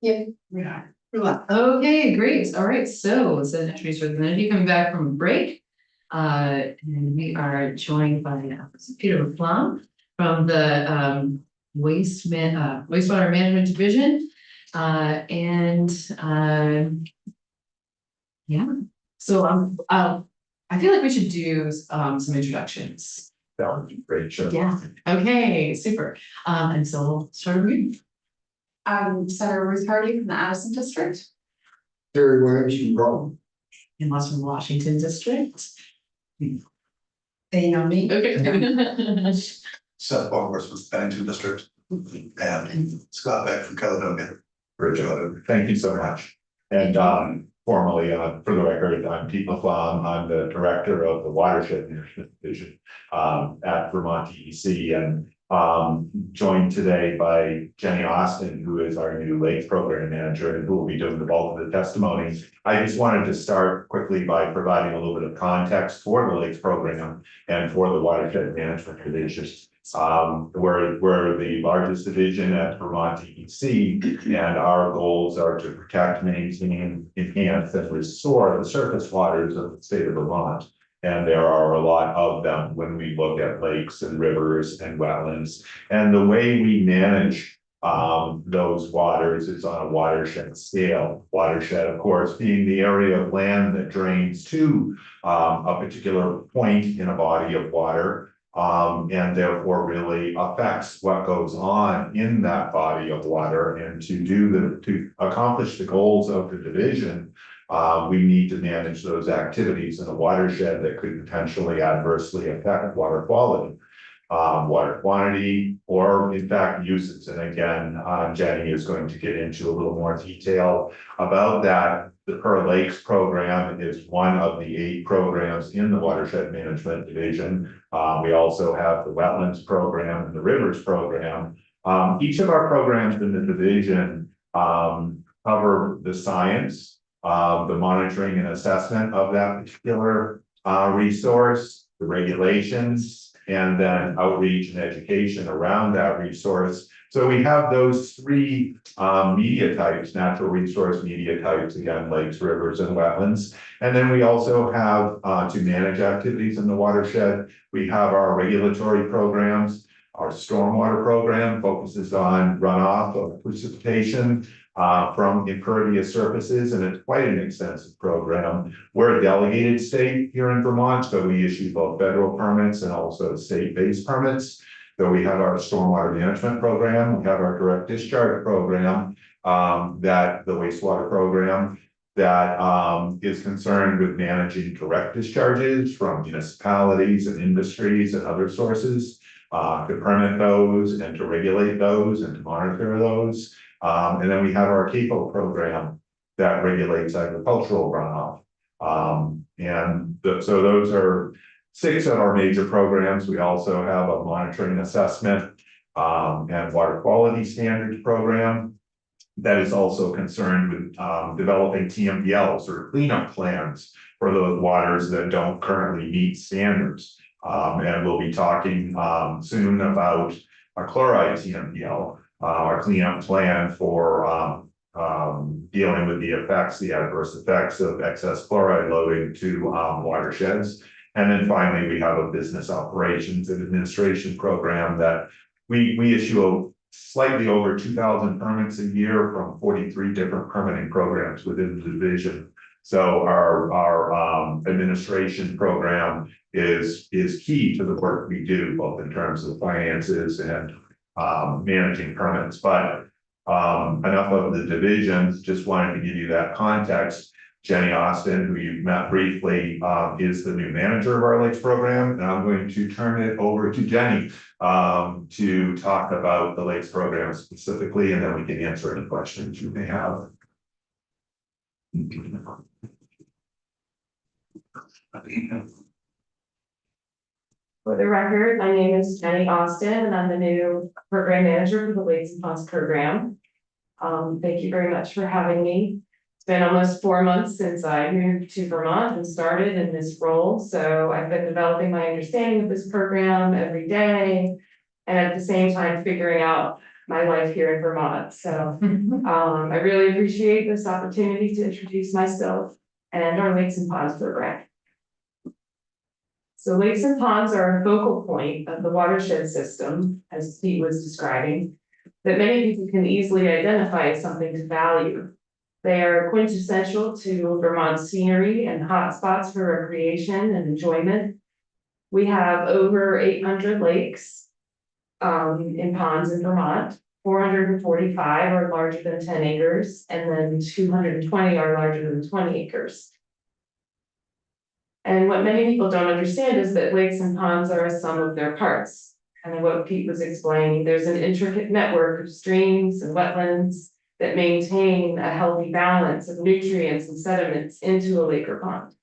Yep. Yeah. Okay, great. All right. So it's an entries for the minute. You coming back from break. And we are joined by Peter Plum from the wastewater management division. And yeah. So I feel like we should do some introductions. That would be great, sure. Yeah. Okay, super. And so we'll start with you. Senator Ruth Hardy from the Addison District. Terry Williams from Rome. In Washington District. They know me. Okay. Seth Ballhorst with Bennington District, and Scott Beck from Caledonia. Richard, thank you so much. And formally, for the record, I'm Pete LaFlamme. I'm the director of the Watershed Management Division at Vermont DEC, and joined today by Jenny Austin, who is our new Lakes Program Manager and who will be doing the bulk of the testimony. I just wanted to start quickly by providing a little bit of context for the Lakes Program and for the Watershed Management Division. We're the largest division at Vermont DEC, and our goals are to protect, maintain, enhance, and restore the surface waters of the state of Vermont. And there are a lot of them when we look at lakes and rivers and wetlands. And the way we manage those waters is on a watershed scale. Watershed, of course, being the area of land that drains to a particular point in a body of water. And therefore really affects what goes on in that body of water. And to accomplish the goals of the division, we need to manage those activities in a watershed that could potentially adversely affect water quality, water quantity, or in fact uses. And again, Jenny is going to get into a little more detail about that. The Per Lakes program is one of the 8 programs in the Watershed Management Division. We also have the Wetlands program and the Rivers program. Each of our programs in the division cover the science, the monitoring and assessment of that particular resource, the regulations, and then outreach and education around that resource. So we have those 3 media types, natural resource media types, again, lakes, rivers, and wetlands. And then we also have to manage activities in the watershed. We have our regulatory programs. Our stormwater program focuses on runoff of precipitation from impervious surfaces, and it's quite an extensive program. We're a delegated state here in Vermont, so we issue both federal permits and also state-based permits. So we have our stormwater management program, we have our direct discharge program, that the wastewater program that is concerned with managing direct discharges from municipalities and industries and other sources, to permit those and to regulate those and to monitor those. And then we have our CAPO program that regulates agricultural runoff. So those are 6 of our major programs. We also have a monitoring assessment and water quality standards program that is also concerned with developing TMDLs or cleanup plans for those waters that don't currently meet standards. And we'll be talking soon about a chloride TMDL, our cleanup plan for dealing with the adverse effects of excess chloride loading to watersheds. And then finally, we have a business operations and administration program that we issue slightly over 2,000 permits a year from 43 different permitting programs within the division. So our administration program is key to the work we do, both in terms of finances and managing permits. But enough of the divisions, just wanted to give you that context. Jenny Austin, who you met briefly, is the new manager of our Lakes program, and I'm going to turn it over to Jenny to talk about the Lakes program specifically, and then we can answer any questions you may have. For the record, my name is Jenny Austin, and I'm the new program manager for the Lakes and Ponds program. Thank you very much for having me. It's been almost 4 months since I moved to Vermont and started in this role, so I've been developing my understanding of this program every day, and at the same time figuring out my life here in Vermont. So I really appreciate this opportunity to introduce myself and our Lakes and Ponds program. So lakes and ponds are a focal point of the watershed system, as Steve was describing, that many people can easily identify as something to value. They are quintessential to Vermont's scenery and hotspots for recreation and enjoyment. We have over 800 lakes in ponds in Vermont. 445 are larger than 10 acres, and then 220 are larger than 20 acres. And what many people don't understand is that lakes and ponds are a sum of their parts. And what Pete was explaining, there's an intricate network of streams and wetlands that maintain a healthy balance of nutrients and sediments into a lake or pond.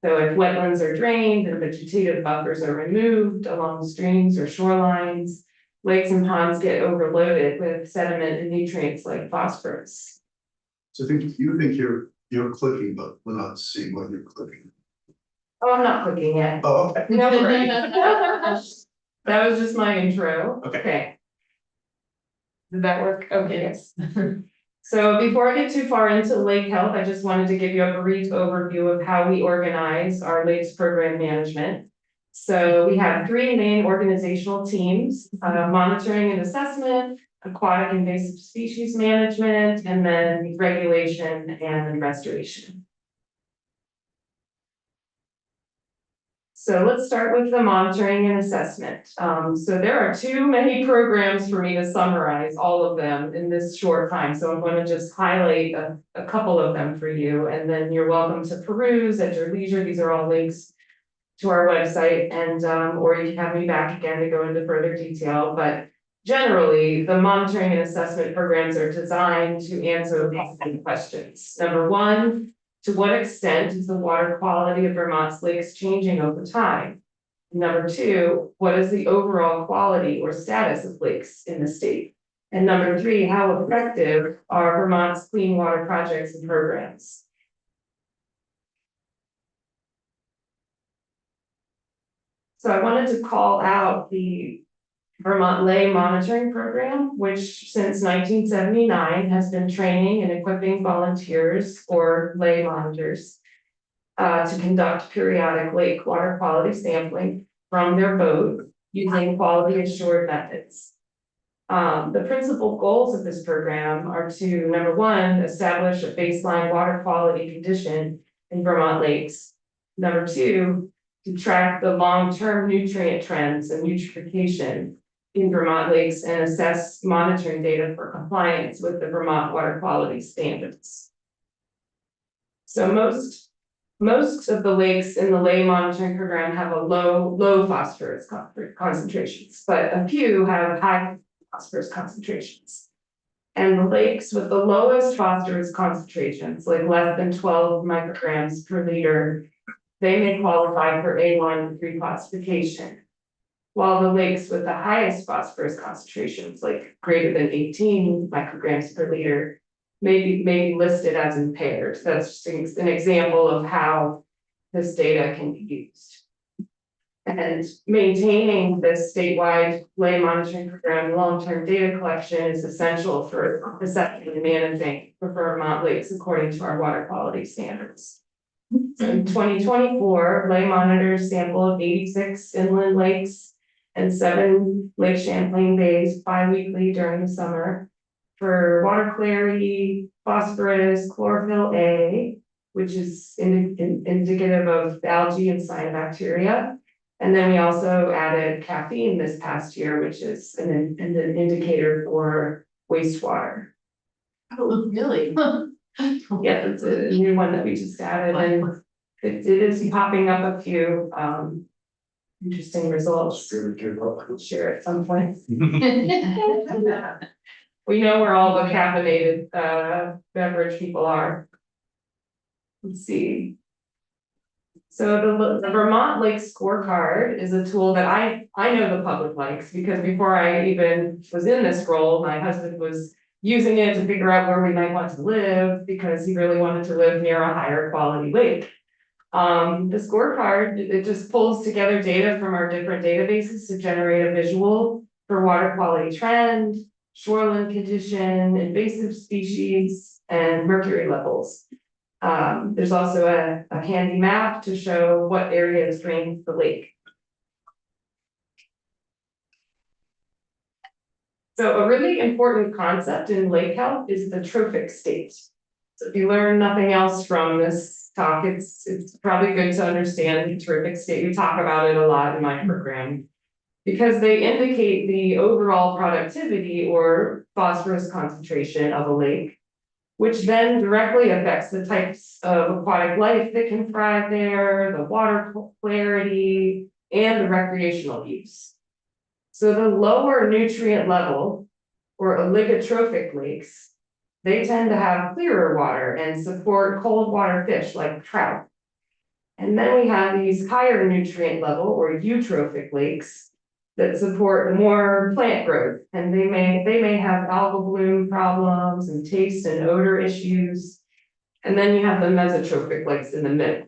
So if wetlands are drained and vegetative buffers are removed along streams or shorelines, lakes and ponds get overloaded with sediment and nutrients like phosphorus. So you think you're clicking, but we're not seeing what you're clicking. Oh, I'm not clicking yet. Oh, okay. No worries. That was just my intro. Okay. Did that work? Okay, yes. So before I get too far into lake health, I just wanted to give you a brief overview of how we organize our lakes program management. So we have 3 main organizational teams, monitoring and assessment, aquatic invasive species management, and then regulation and restoration. So let's start with the monitoring and assessment. So there are too many programs for me to summarize all of them in this short time. So I'm going to just highlight a couple of them for you, and then you're welcome to peruse at your leisure. These are all links to our website, and or you can have me back again to go into further detail. But generally, the monitoring and assessment programs are designed to answer the following questions. Number one, to what extent is the water quality of Vermont's lakes changing over time? Number two, what is the overall quality or status of lakes in the state? And number three, how effective are Vermont's clean water projects and programs? So I wanted to call out the Vermont Lay Monitoring Program, which since 1979 has been training and equipping volunteers or lay monitors to conduct periodic lake water quality sampling from their boat using quality assured methods. The principal goals of this program are to, number one, establish a baseline water quality condition in Vermont lakes. Number two, to track the long-term nutrient trends and eutrophication in Vermont lakes and assess monitoring data for compliance with the Vermont water quality standards. So most of the lakes in the lay monitoring program have a low phosphorus concentrations, but a few have high phosphorus concentrations. And the lakes with the lowest phosphorus concentrations, like less than 12 micrograms per liter, they may qualify for A1 reclassification. While the lakes with the highest phosphorus concentrations, like greater than 18 micrograms per liter, may be listed as impaired. That's just an example of how this data can be used. And maintaining this statewide lay monitoring program long-term data collection is essential for assessing and managing for Vermont lakes according to our water quality standards. So in 2024, lay monitors sampled 86 inland lakes and 7 Lake Champlain bays bi-weekly during the summer for water clarity, phosphorus, chlorophyll A, which is indicative of algae and cyanobacteria. And then we also added caffeine this past year, which is an indicator for wastewater. Oh, really? Yeah, it's a new one that we just added, and it is popping up a few interesting results. I'll share at some point. We know where all the caffeinated beverage people are. Let's see. So the Vermont Lake Scorecard is a tool that I know the public likes, because before I even was in this role, my husband was using it to figure out where we might want to live, because he really wanted to live near a higher quality lake. The scorecard, it just pulls together data from our different databases to generate a visual for water quality trend, shoreline condition, invasive species, and mercury levels. There's also a handy map to show what areas drain the lake. So a really important concept in lake health is the trophic state. So if you learn nothing else from this talk, it's probably good to understand the trophic state. We talk about it a lot in my program, because they indicate the overall productivity or phosphorus concentration of a lake, which then directly affects the types of aquatic life that can thrive there, the water clarity, and the recreational use. So the lower nutrient level, or oligotrophic lakes, they tend to have clearer water and support cold water fish like trout. And then we have these higher nutrient level, or eutrophic lakes, that support more plant growth, and they may have algal bloom problems and taste and odor issues. And then you have the mesotrophic lakes in the middle.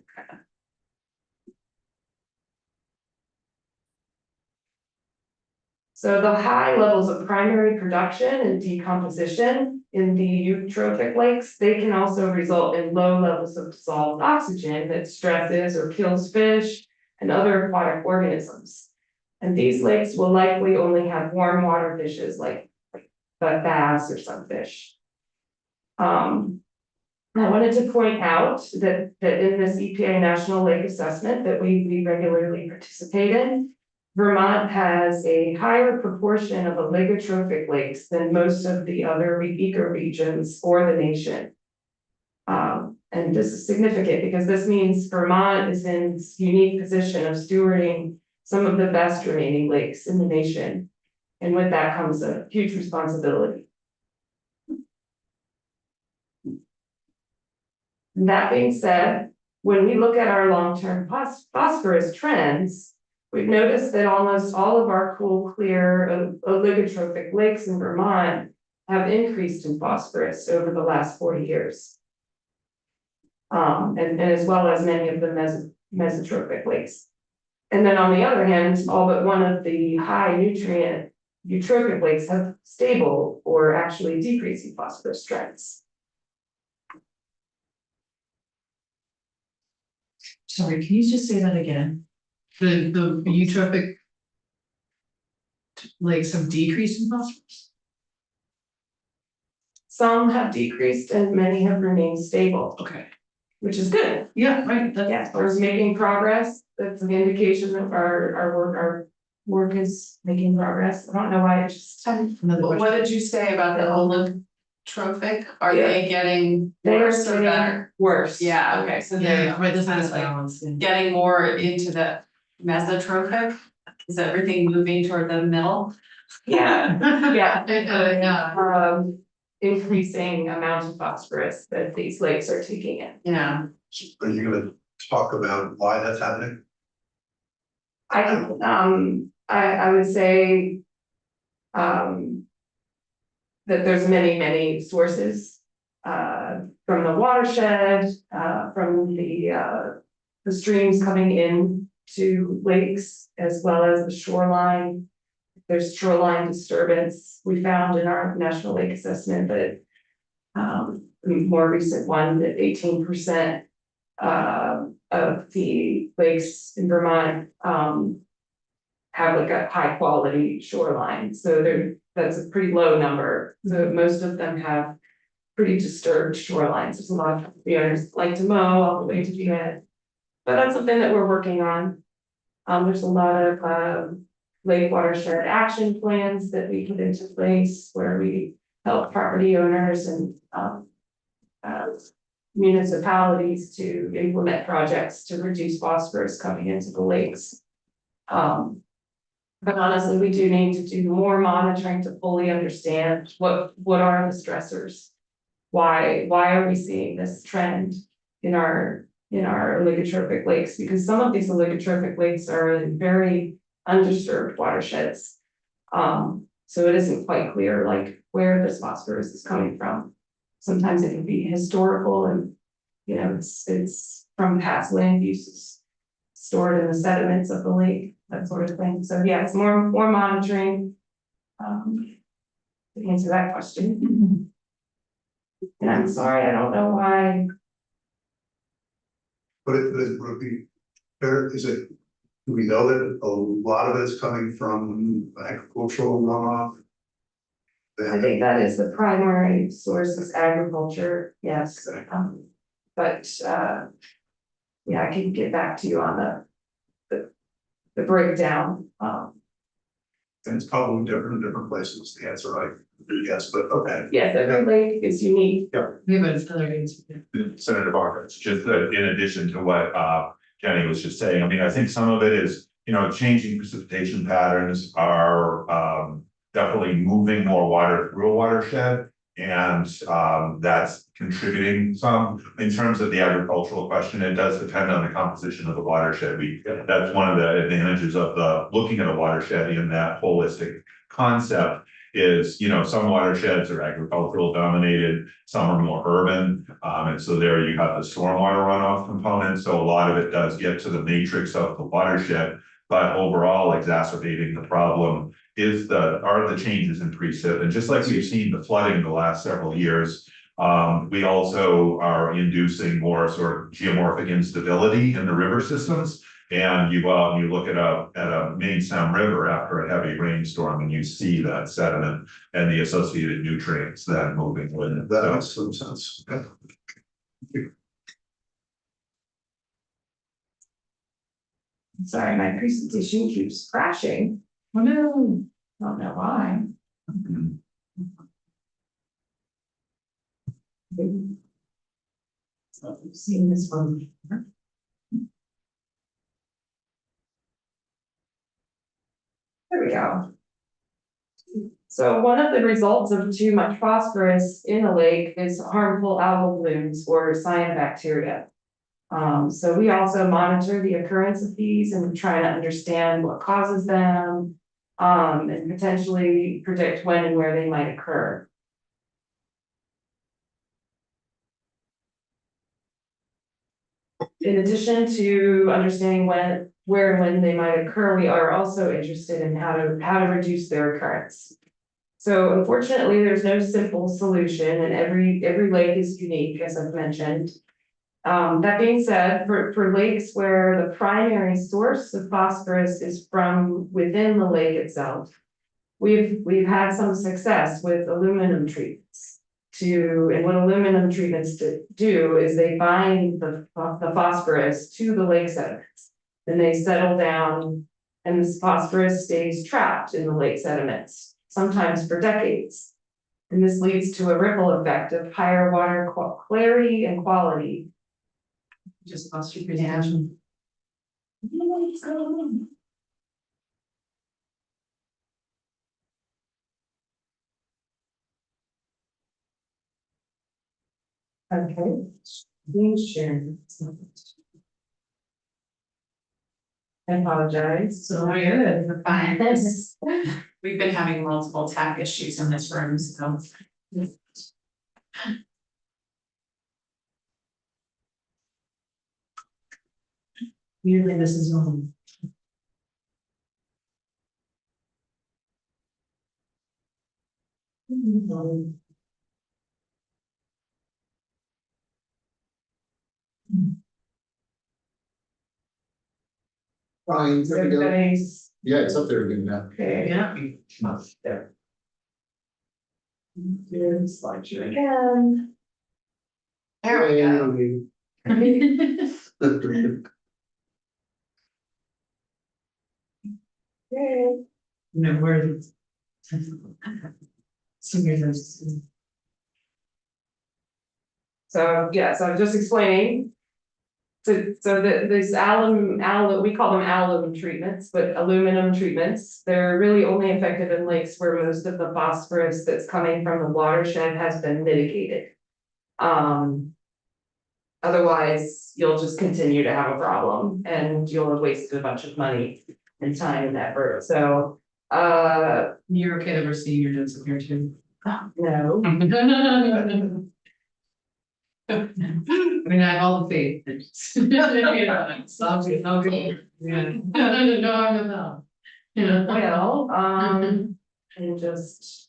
So the high levels of primary production and decomposition in the eutrophic lakes, they can also result in low levels of dissolved oxygen that stresses or kills fish and other aquatic organisms. And these lakes will likely only have warm water fishes like bass or sunfish. I wanted to point out that in this EPA National Lake Assessment that we regularly participate in, Vermont has a higher proportion of oligotrophic lakes than most of the other ecoregions or the nation. And this is significant because this means Vermont is in this unique position of stewarding some of the best remaining lakes in the nation. And with that comes a huge responsibility. And that being said, when we look at our long-term phosphorus trends, we've noticed that almost all of our cool, clear, oligotrophic lakes in Vermont have increased in phosphorus over the last 40 years. And as well as many of the mesotrophic lakes. And then on the other hand, all but one of the high nutrient eutrophic lakes have stable or actually decreasing phosphorus trends. Sorry, can you just say that again? The eutrophic lakes have decreased in phosphorus? Some have decreased and many have remained stable, Okay. which is good. Yeah, right, Yes, we're making progress. That's an indication of our work is making progress. I don't know why it just. Another What question. did you say about the oligotrophic? Are Yeah. they getting They're worse or getting better? worse. Yeah, okay, so they're Yeah, right, this kind is of like balance. getting more into the mesotrophic. Is everything moving toward the middle? Yeah, yeah. Yeah. Increasing amount of phosphorus that these lakes are taking in. Yeah. Are you gonna talk about why that's happening? I would say. That there's many sources. From the watershed, from the streams coming in to lakes as well as the shoreline. There's shoreline disturbance. We found in our National Lake Assessment that the more recent one that 18% of the lakes in Vermont have like a high quality shoreline. So that's a pretty low number. So most of them have pretty disturbed shorelines. There's a lot of owners like to mow all the way to the end. But that's something that we're working on. There's a lot of lake watershed action plans that we put into place where we help property owners and municipalities to implement projects to reduce phosphorus coming into the lakes. But honestly, we do need to do more monitoring to fully understand what are the stressors. Why are we seeing this trend in our oligotrophic lakes? Because some of these oligotrophic lakes are in very undisturbed watersheds. So it isn't quite clear like where this phosphorus is coming from. Sometimes it can be historical and it's from past land uses stored in the sediments of the lake, that sort of thing. So yeah, it's more monitoring. to answer that question. And I'm sorry, I don't know why. But it would be, there, do we know that a lot of it's coming from agricultural runoff? I think that is the primary source is agriculture, yes. But, yeah, I can get back to you on the breakdown. And it's probably different in different places, the answer, I yes, but okay. Yes, every lake is unique. We have another answer. Senator Barker, it's just that in addition to what Kenny was just saying, I mean, I think some of it is, you know, changing precipitation patterns are definitely moving more water through a watershed. And that's contributing some. In terms of the agricultural question, it does depend on the composition of the watershed. That's one of the advantages of looking at a watershed in that holistic concept. Is, you know, some watersheds are agricultural dominated, some are more urban. And so there you have the stormwater runoff component. So a lot of it does get to the matrix of the watershed, but overall exacerbating the problem are the changes in precip. And just like we've seen the flooding the last several years, we also are inducing more sort of geomorphic instability in the river systems. And you look at a main stem river after a heavy rainstorm and you see that sediment and the associated nutrients then moving with it. That makes some sense. Sorry, my presentation keeps crashing. Oh, no. Don't know why. So I've seen this one before. There we go. So one of the results of too much phosphorus in a lake is harmful algal blooms or cyanobacteria. So we also monitor the occurrence of these and try to understand what causes them, and potentially predict when and where they might occur. In addition to understanding where and when they might occur, we are also interested in how to reduce their occurrence. So unfortunately, there's no simple solution, and every lake is unique, as I've mentioned. That being said, for lakes where the primary source of phosphorus is from within the lake itself, we've had some success with aluminum treatments. And what aluminum treatments do is they bind the phosphorus to the lake sediments. Then they settle down, and this phosphorus stays trapped in the lake sediments, sometimes for decades. And this leads to a ripple effect of higher water clarity and quality. Just lost your presentation. Okay, being shared. I apologize. So good. We're fine. We've been having multiple tech issues in this room, so. Usually this is on. Fine, there we go. Everybody's, Yeah, it's up there again now. okay. Yeah. There. Do the slideshow again. There we go. Okay. No, where is it? Seniors. So, yeah, so I was just explaining. So these we call them alum treatments, but aluminum treatments, they're really only effective in lakes where most of the phosphorus that's coming from the watershed has been mitigated. Otherwise, you'll just continue to have a problem and you'll have wasted a bunch of money and time and effort, so, You're okay to oversee your notes up here too. no. I mean, I have all the faith. It's all good, all good. Yeah. No, I'm not. Yeah. Well, and just.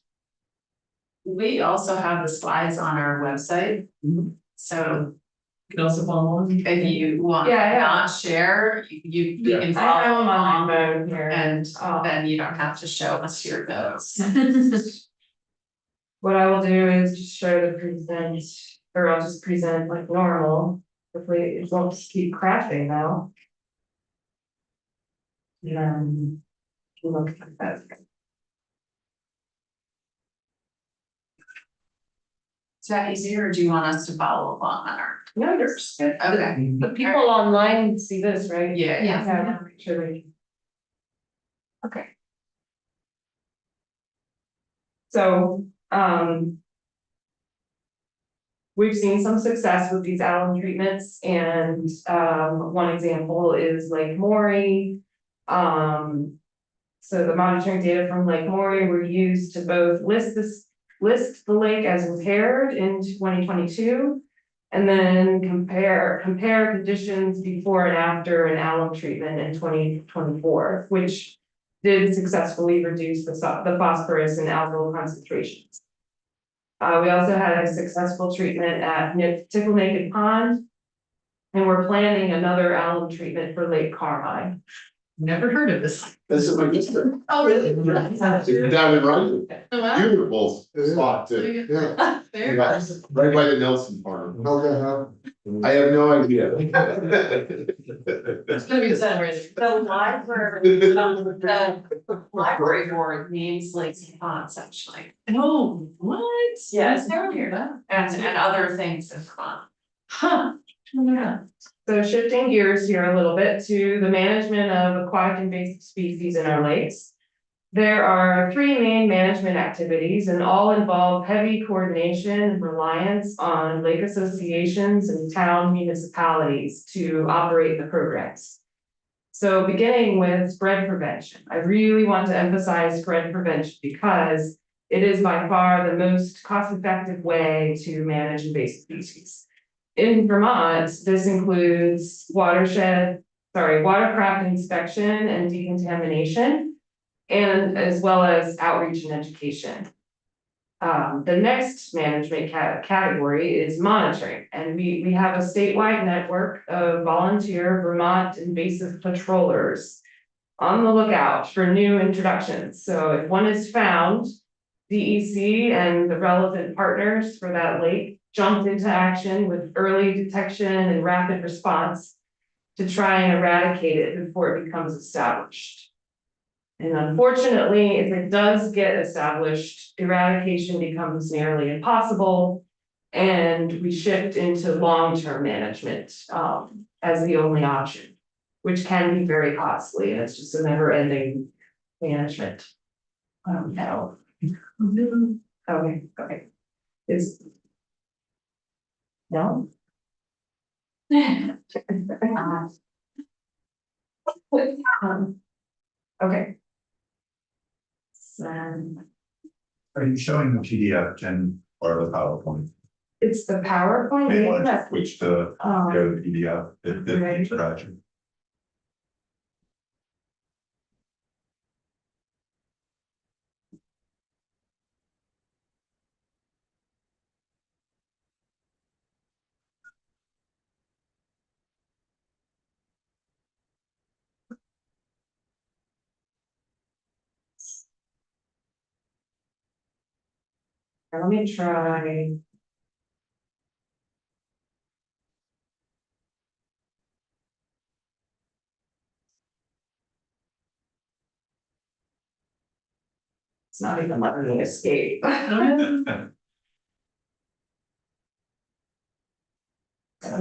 We also have the slides on our website. Mhm. So You can also follow along. if you want to Yeah, I have- not share, you can I follow have them on along. my phone here. And Um, then you don't have to show us your notes. What I will do is just show the present, or I'll just present like normal. Hopefully it won't just keep crashing now. And then look at that. Is that easier, or do you want us to follow along on our? No, you're just good. Okay. The people online see this, right? Yeah. Yeah. Sure. they can. Okay. So, we've seen some success with these alum treatments, and, one example is Lake Maury. So the monitoring data from Lake Maury were used to both list the lake as impaired in 2022. And then compare conditions before and after an alum treatment in 2024, which did successfully reduce the phosphorus and algal concentrations. We also had a successful treatment at Tickle Naked Pond. And we're planning another alum treatment for Lake Carmine. Never heard of this. This is my district. Oh, really? It's down in Raleigh. Oh, wow. Beautiful spot too. Yeah. Yeah, There. right by the Nelson Farm. Okay, I have no idea. It's gonna be celebrated. The library board names lakes and ponds, actually. Oh, what? Yes. Never hear that. And other things in pond. Huh. Yeah. So shifting gears here a little bit to the management of aquatic invasive species in our lakes. There are three main management activities and all involve heavy coordination and reliance on lake associations and town municipalities to operate the programs. So beginning with spread prevention, I really want to emphasize spread prevention because it is by far the most cost-effective way to manage invasive species. In Vermont, this includes watercraft inspection and decontamination, and as well as outreach and education. The next management category is monitoring, and we have a statewide network of volunteer Vermont invasive patrollers on the lookout for new introductions. So if one is found, DEC and the relevant partners for that lake jumped into action with early detection and rapid response to try and eradicate it before it becomes established. And unfortunately, if it does get established, eradication becomes nearly impossible. And we shift into long-term management as the only option, which can be very costly, and it's just a never-ending management. No. Okay. Is. No? Okay. So Are you showing the PDF, Jen, or the PowerPoint? it's the PowerPoint. May want to Yeah. switch to the PDF, the Right. introduction. Let me try. It's not even letting me escape. Let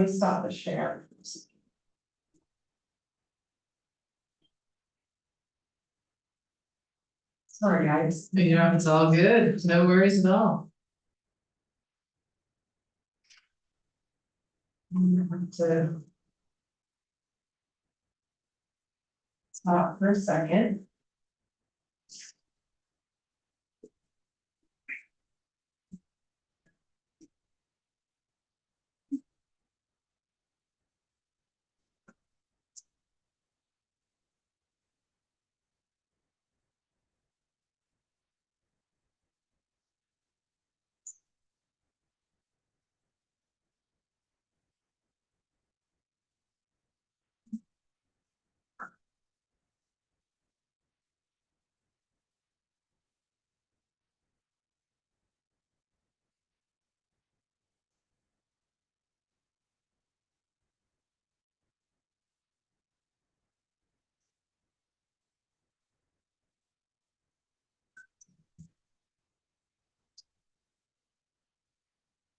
me stop the share. Sorry, guys. You know, it's all good. No worries at all. To stop for a second.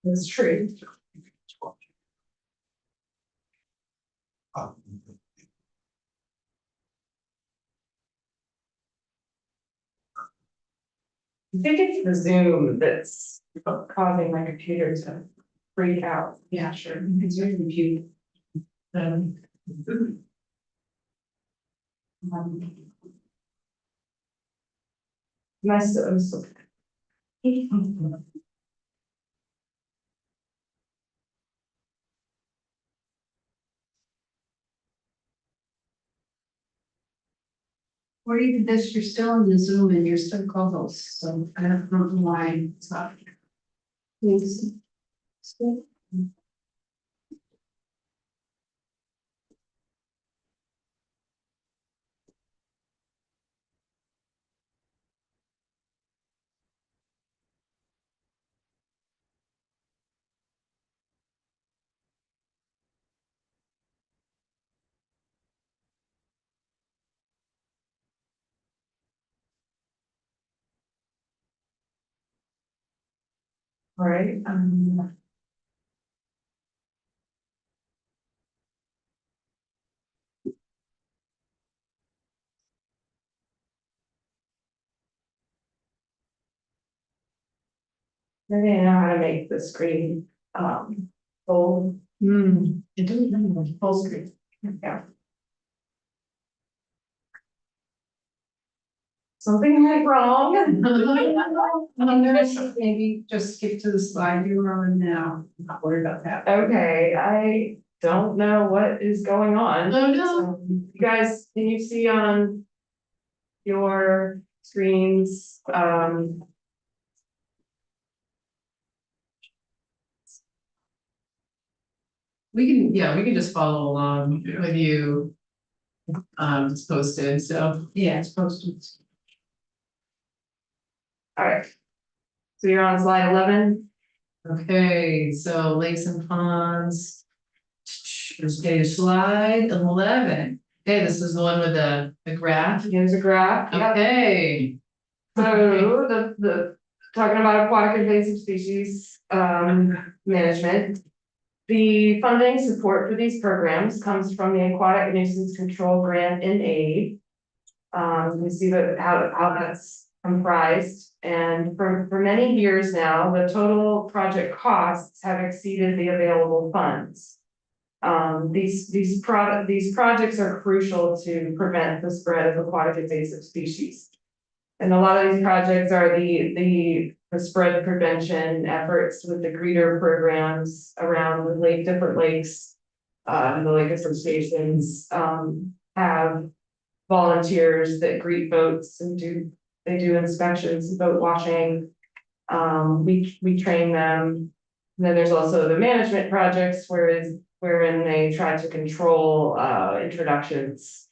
It's true. I think it's the Zoom that's causing my computer to freak out. Yeah, sure. It's your computer. Um, Nice, I'm so. Or even this, you're still in the Zoom and you're still co-host, so I don't know why it's not. Please. All right, I didn't know how to make the screen, full. It doesn't remember full screen. Yeah. Something went wrong. Maybe just skip to the slide you were on now, not worry about that. Okay, I don't know what is going on. Oh, no. You guys, can you see on your screens, We can just follow along with you. It's posted, so. Yeah, it's posted. all right. So you're on slide 11. Okay, so lakes and ponds. Okay, slide 11. Okay, this is the one with the graph. Here's a graph. Yep. Okay. So the talking about aquatic invasive species management. The funding support for these programs comes from the Aquatic Nuisance Control Grant and Aid. You see how that's comprised, and for many years now, the total project costs have exceeded the available funds. These projects are crucial to prevent the spread of aquatic invasive species. And a lot of these projects are the spread prevention efforts with the greeter programs around the different lakes. The lake associations, have volunteers that greet boats and they do inspections, boat washing. We train them. And then there's also the management projects wherein they try to control, introductions.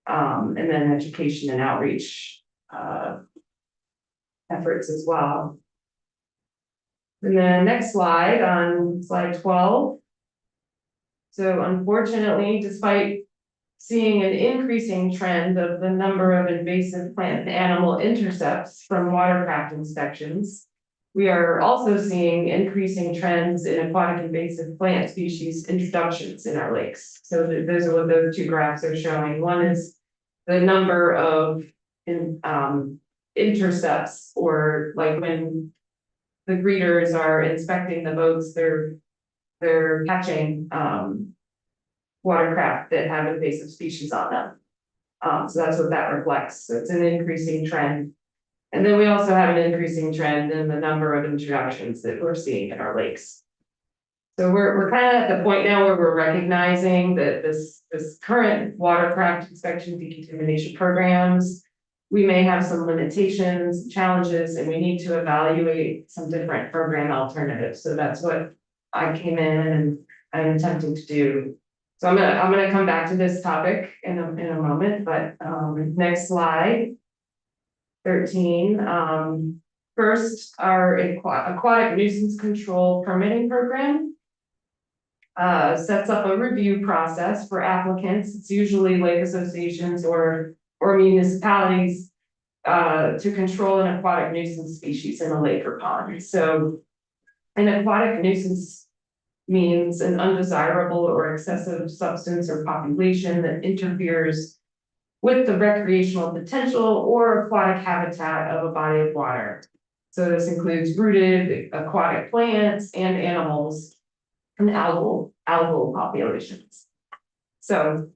And then education and outreach, efforts as well. And then next slide, on slide 12. So unfortunately, despite seeing an increasing trend of the number of invasive plant and animal intercepts from watercraft inspections, we are also seeing increasing trends in aquatic invasive plant species introductions in our lakes. So those are what those two graphs are showing. One is the number of intercepts, or like when the greeters are inspecting the boats, they're catching watercraft that have invasive species on them. So that's what that reflects. So it's an increasing trend. And then we also have an increasing trend in the number of introductions that we're seeing in our lakes. So we're kind of at the point now where we're recognizing that this current watercraft inspection decontamination programs, we may have some limitations, challenges, and we need to evaluate some different program alternatives. So that's what I came in and I'm attempting to do. So I'm gonna come back to this topic in a moment, but next slide. 13. First, our aquatic nuisance control permitting program sets up a review process for applicants. It's usually lake associations or municipalities to control an aquatic nuisance species in a lake or pond. So An aquatic nuisance means an undesirable or excessive substance or population that interferes with the recreational potential or aquatic habitat of a body of water. So this includes rooted aquatic plants and animals and algal populations. So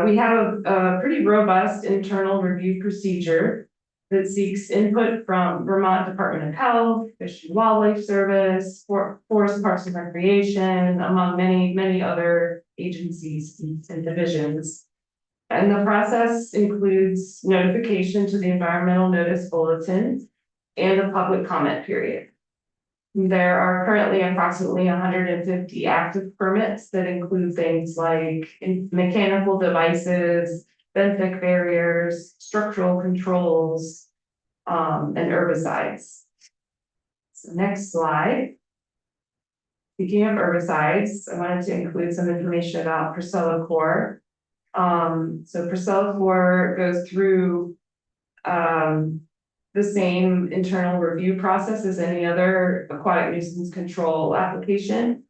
we have a pretty robust internal review procedure that seeks input from Vermont Department of Health, Fish and Wildlife Service, Forest Parks and Recreation, among many other agencies and divisions. And the process includes notification to the environmental notice bulletin and a public comment period. There are currently approximately 150 active permits that include things like mechanical devices, benthic barriers, structural controls, and herbicides. So next slide. Speaking of herbicides, I wanted to include some information about Priscilla-Core. So Priscilla-Core goes through the same internal review process as any other aquatic nuisance control application.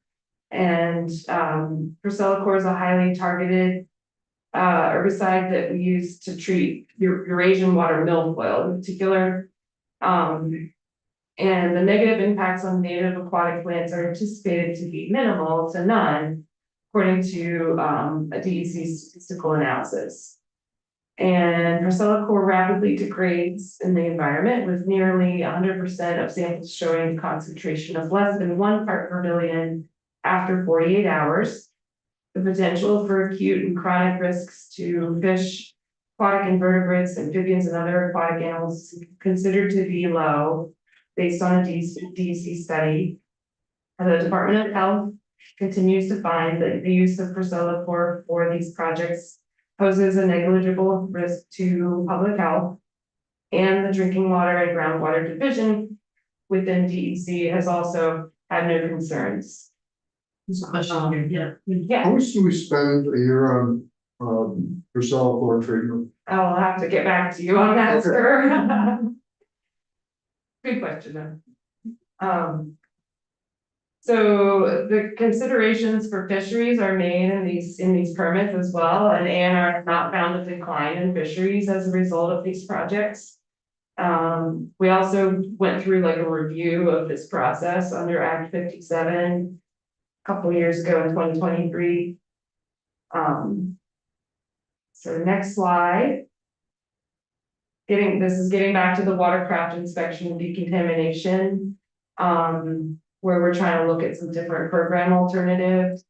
And Priscilla-Core is a highly targeted herbicide that we use to treat Eurasian water milfoil in particular. And the negative impacts on native aquatic plants are anticipated to be minimal to none, according to a DEC statistical analysis. And Priscilla-Core rapidly degrades in the environment, with nearly 100% of samples showing a concentration of less than 1 part per billion after 48 hours. The potential for acute and chronic risks to fish, aquatic invertebrates, amphibians, and other aquatic animals is considered to be low based on a DEC study. And the Department of Health continues to find that the use of Priscilla-Core for these projects poses a negligible risk to public health. And the Drinking Water and Groundwater Division within DEC has also had no concerns. There's a question here, yeah. Yeah, How much do we spend a year on Priscilla-Core treatment? I'll have to get back to you on that, Okay. sir. Good question, though. So the considerations for fisheries are made in these permits as well, and ANR has not found a decline in fisheries as a result of these projects. We also went through like a review of this process under Act 57 a couple years ago in 2023. So next slide. This is getting back to the watercraft inspection and decontamination, where we're trying to look at some different program alternatives.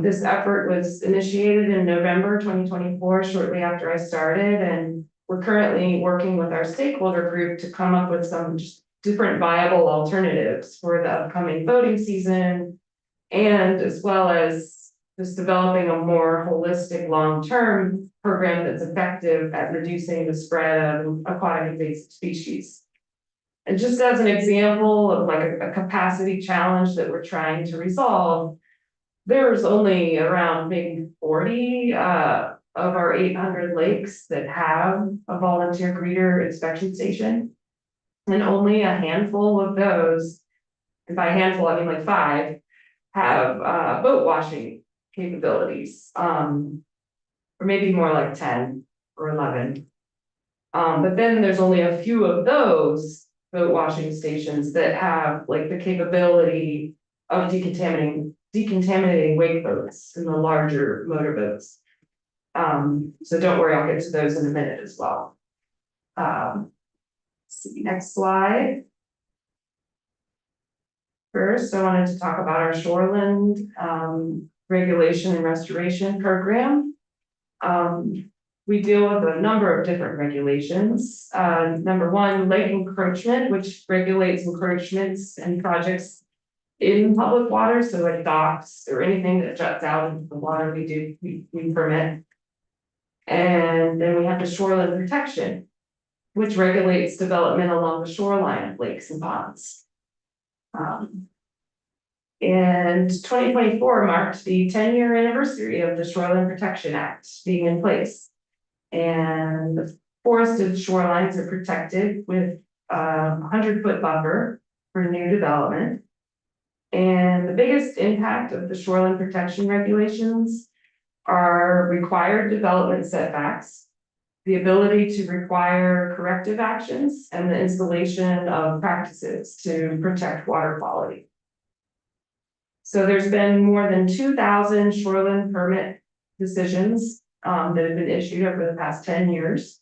This effort was initiated in November 2024, shortly after I started, and we're currently working with our stakeholder group to come up with some just different viable alternatives for the upcoming boating season, and as well as just developing a more holistic long-term program that's effective at reducing the spread of aquatic invasive species. And just as an example of like a capacity challenge that we're trying to resolve, there's only around maybe 40 of our 800 lakes that have a volunteer greeter inspection station. And only a handful of those, and by handful I mean like 5, have boat washing capabilities, or maybe more like 10 or 11. But then there's only a few of those boat washing stations that have like the capability of decontaminating wake boats and the larger motorboats. So don't worry, I'll get to those in a minute as well. See, next slide. First, I wanted to talk about our shoreland regulation and restoration program. We deal with a number of different regulations. Number one, lake encroachment, which regulates encroachments and projects in public water, so like docks or anything that juts out into the water, we permit. And then we have the shoreline protection, which regulates development along the shoreline of lakes and ponds. And 2024 marked the 10-year anniversary of the Shoreline Protection Act being in place. And the forested shorelines are protected with 100-foot buffer for new development. And the biggest impact of the shoreline protection regulations are required development setbacks, the ability to require corrective actions, and the installation of practices to protect water quality. So there's been more than 2,000 shoreline permit decisions that have been issued over the past 10 years.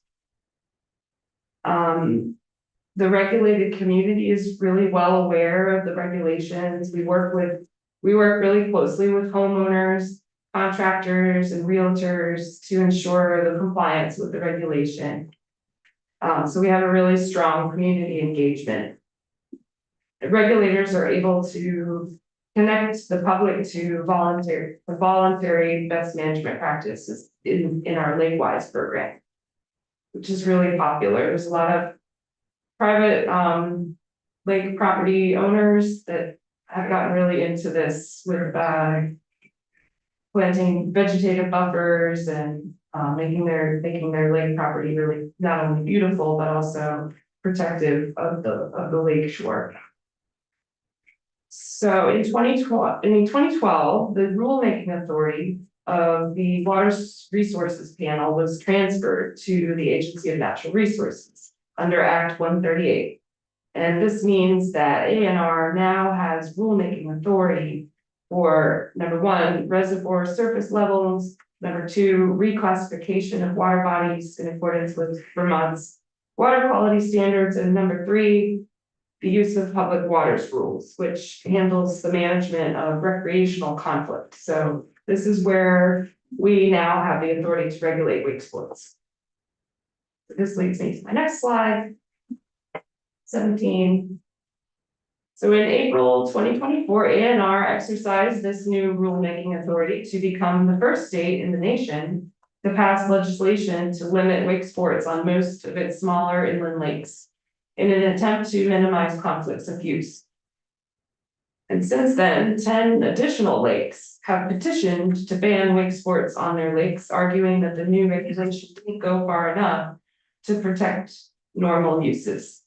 The regulated community is really well aware of the regulations. We work really closely with homeowners, contractors, and realtors to ensure the compliance with the regulation. So we have a really strong community engagement. The regulators are able to connect the public to voluntary best management practices in our Lake-Wise program, which is really popular. There's a lot of private lake property owners that have gotten really into this with planting vegetative buffers and making their lake property really not only beautiful but also protective of the lake shore. So in 2012, the rulemaking authority of the Water Resources Panel was transferred to the Agency of Natural Resources under Act 138. And this means that ANR now has rulemaking authority for number one, reservoir surface levels, number two, reclassification of water bodies in accordance with Vermont's water quality standards, and number three, the use of public waters rules, which handles the management of recreational conflict. So this is where we now have the authority to regulate wake sports. This leads me to my next slide, 17. So in April 2024, ANR exercised this new rulemaking authority to become the first state in the nation to pass legislation to limit wake sports on most of its smaller inland lakes in an attempt to minimize conflicts of use. And since then, 10 additional lakes have petitioned to ban wake sports on their lakes, arguing that the new regulation didn't go far enough to protect normal uses.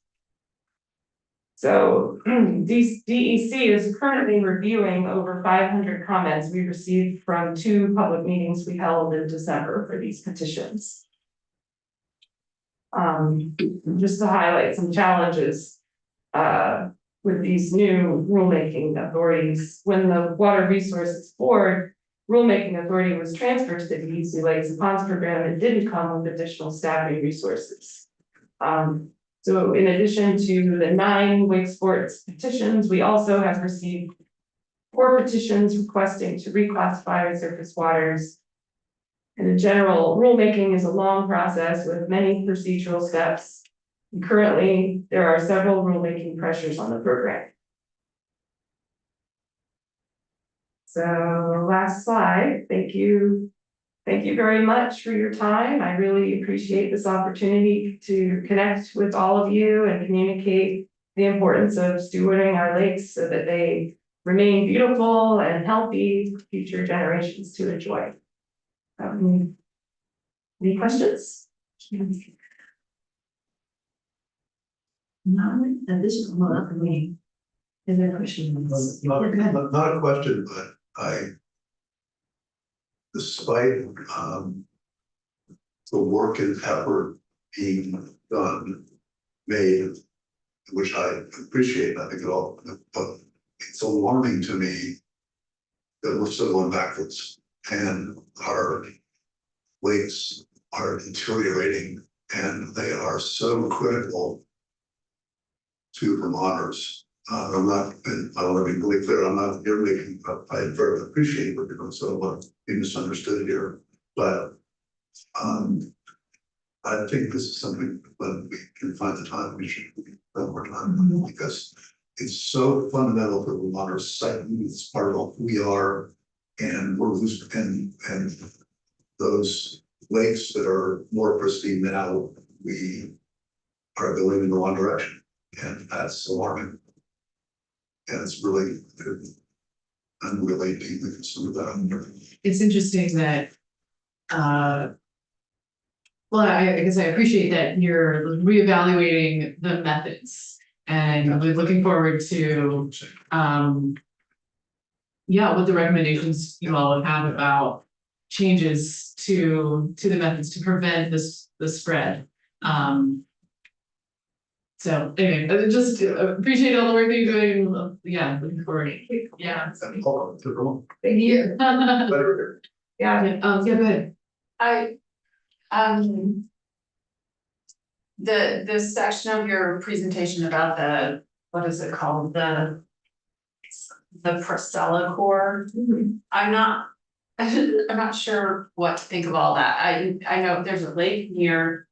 So DEC is currently reviewing over 500 comments we received from 2 public meetings we held in December for these petitions. Just to highlight some challenges with these new rulemaking authorities. When the Water Resources Board rulemaking authority was transferred to the DEC Lakes and Ponds program, it didn't come with additional staffing resources. So in addition to the 9 wake sports petitions, we also have received 4 petitions requesting to reclassify surface waters. And in general, rulemaking is a long process with many procedural steps. And currently, there are several rulemaking pressures on the program. So last slide, thank you. Thank you very much for your time. I really appreciate this opportunity to connect with all of you and communicate the importance of stewarding our lakes so that they remain beautiful and healthy for future generations to enjoy. Any questions? Not at this moment, I mean, is there questions? Not a question, but despite the work and effort being made, which I appreciate, I think it all, but it's alarming to me that we're still going backwards and our lakes are deteriorating and they are so critical to Vermonters. I'm not, and I want to be really clear, I'm not here making, I very appreciate what you're doing, so I want to be misunderstood here, but I think this is something when we can find the time, we should spend more time on it because it's so fundamental for Vermonters' psyche. It's part of who we are, and we're losing, and those lakes that are more pristine now, we are going in the wrong direction, and that's alarming. And it's really, I'm really deeply concerned about it. It's interesting that Well, I guess I appreciate that you're reevaluating the methods and we're looking forward to, yeah, what the recommendations you all have about changes to the methods to prevent the spread. So anyway, I just appreciate all the work that you're doing. Yeah, looking forward. Yeah. Welcome to Rome. Thank you. Better. Yeah, Yeah, go ahead. I, the section of your presentation about the, what is it called, the Priscilla core, I'm not, I'm not sure what to think of all that. I know there's a lake near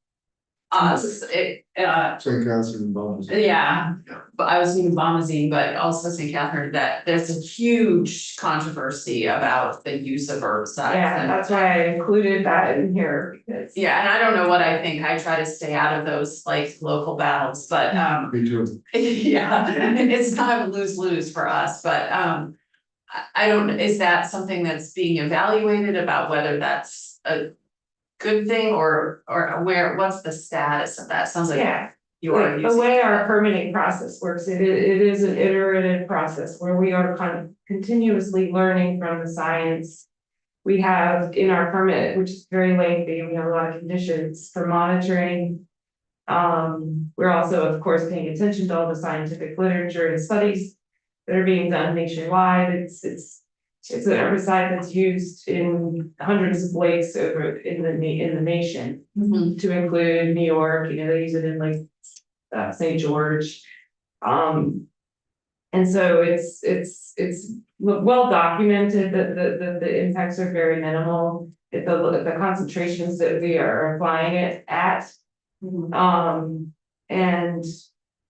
us, St. Catherine and Bones. yeah, but I was thinking Bombazine, but also St. Catherine, that there's a huge controversy about the use of herbicides. yeah, and- that's why I included that in here, because. Yeah, and I don't know what I think, I try to stay out of those like local battles, but Me too. yeah, it's kind of lose-lose for us, but I don't, is that something that's being evaluated about whether that's a good thing or where, what's the status of that? Sounds like Yeah, you are the using. way our permitting process works, it is an iterative process where we are kind of continuously learning from the science. We have in our permit, which is very lengthy, we have a lot of conditions for monitoring. We're also, of course, paying attention to all the scientific literature and studies that are being done nationwide. It's an herbicide that's used in hundreds of lakes over in the nation, Mhm. to include New York, you know, they use it in like St. George. And so it's well documented that the impacts are very minimal. If the concentrations that we are applying it at. And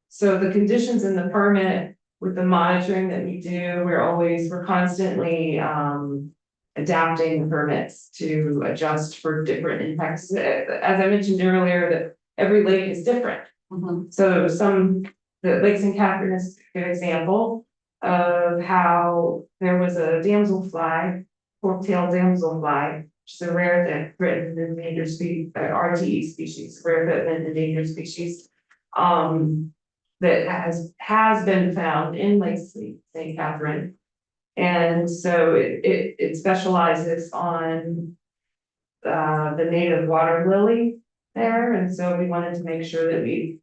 so the conditions in the permit with the monitoring that we do, we're constantly adapting the permits to adjust for different impacts. As I mentioned earlier, that every lake is different. Mhm. So the Lake St. Catherine is a good example of how there was a damselfly, fork-tailed damselfly, which is a rare threatened and endangered species, RTE species, rare threatened and endangered species. That has been found in Lake St. Catherine. And so it specializes on the native water lily there, and so we wanted to make sure that we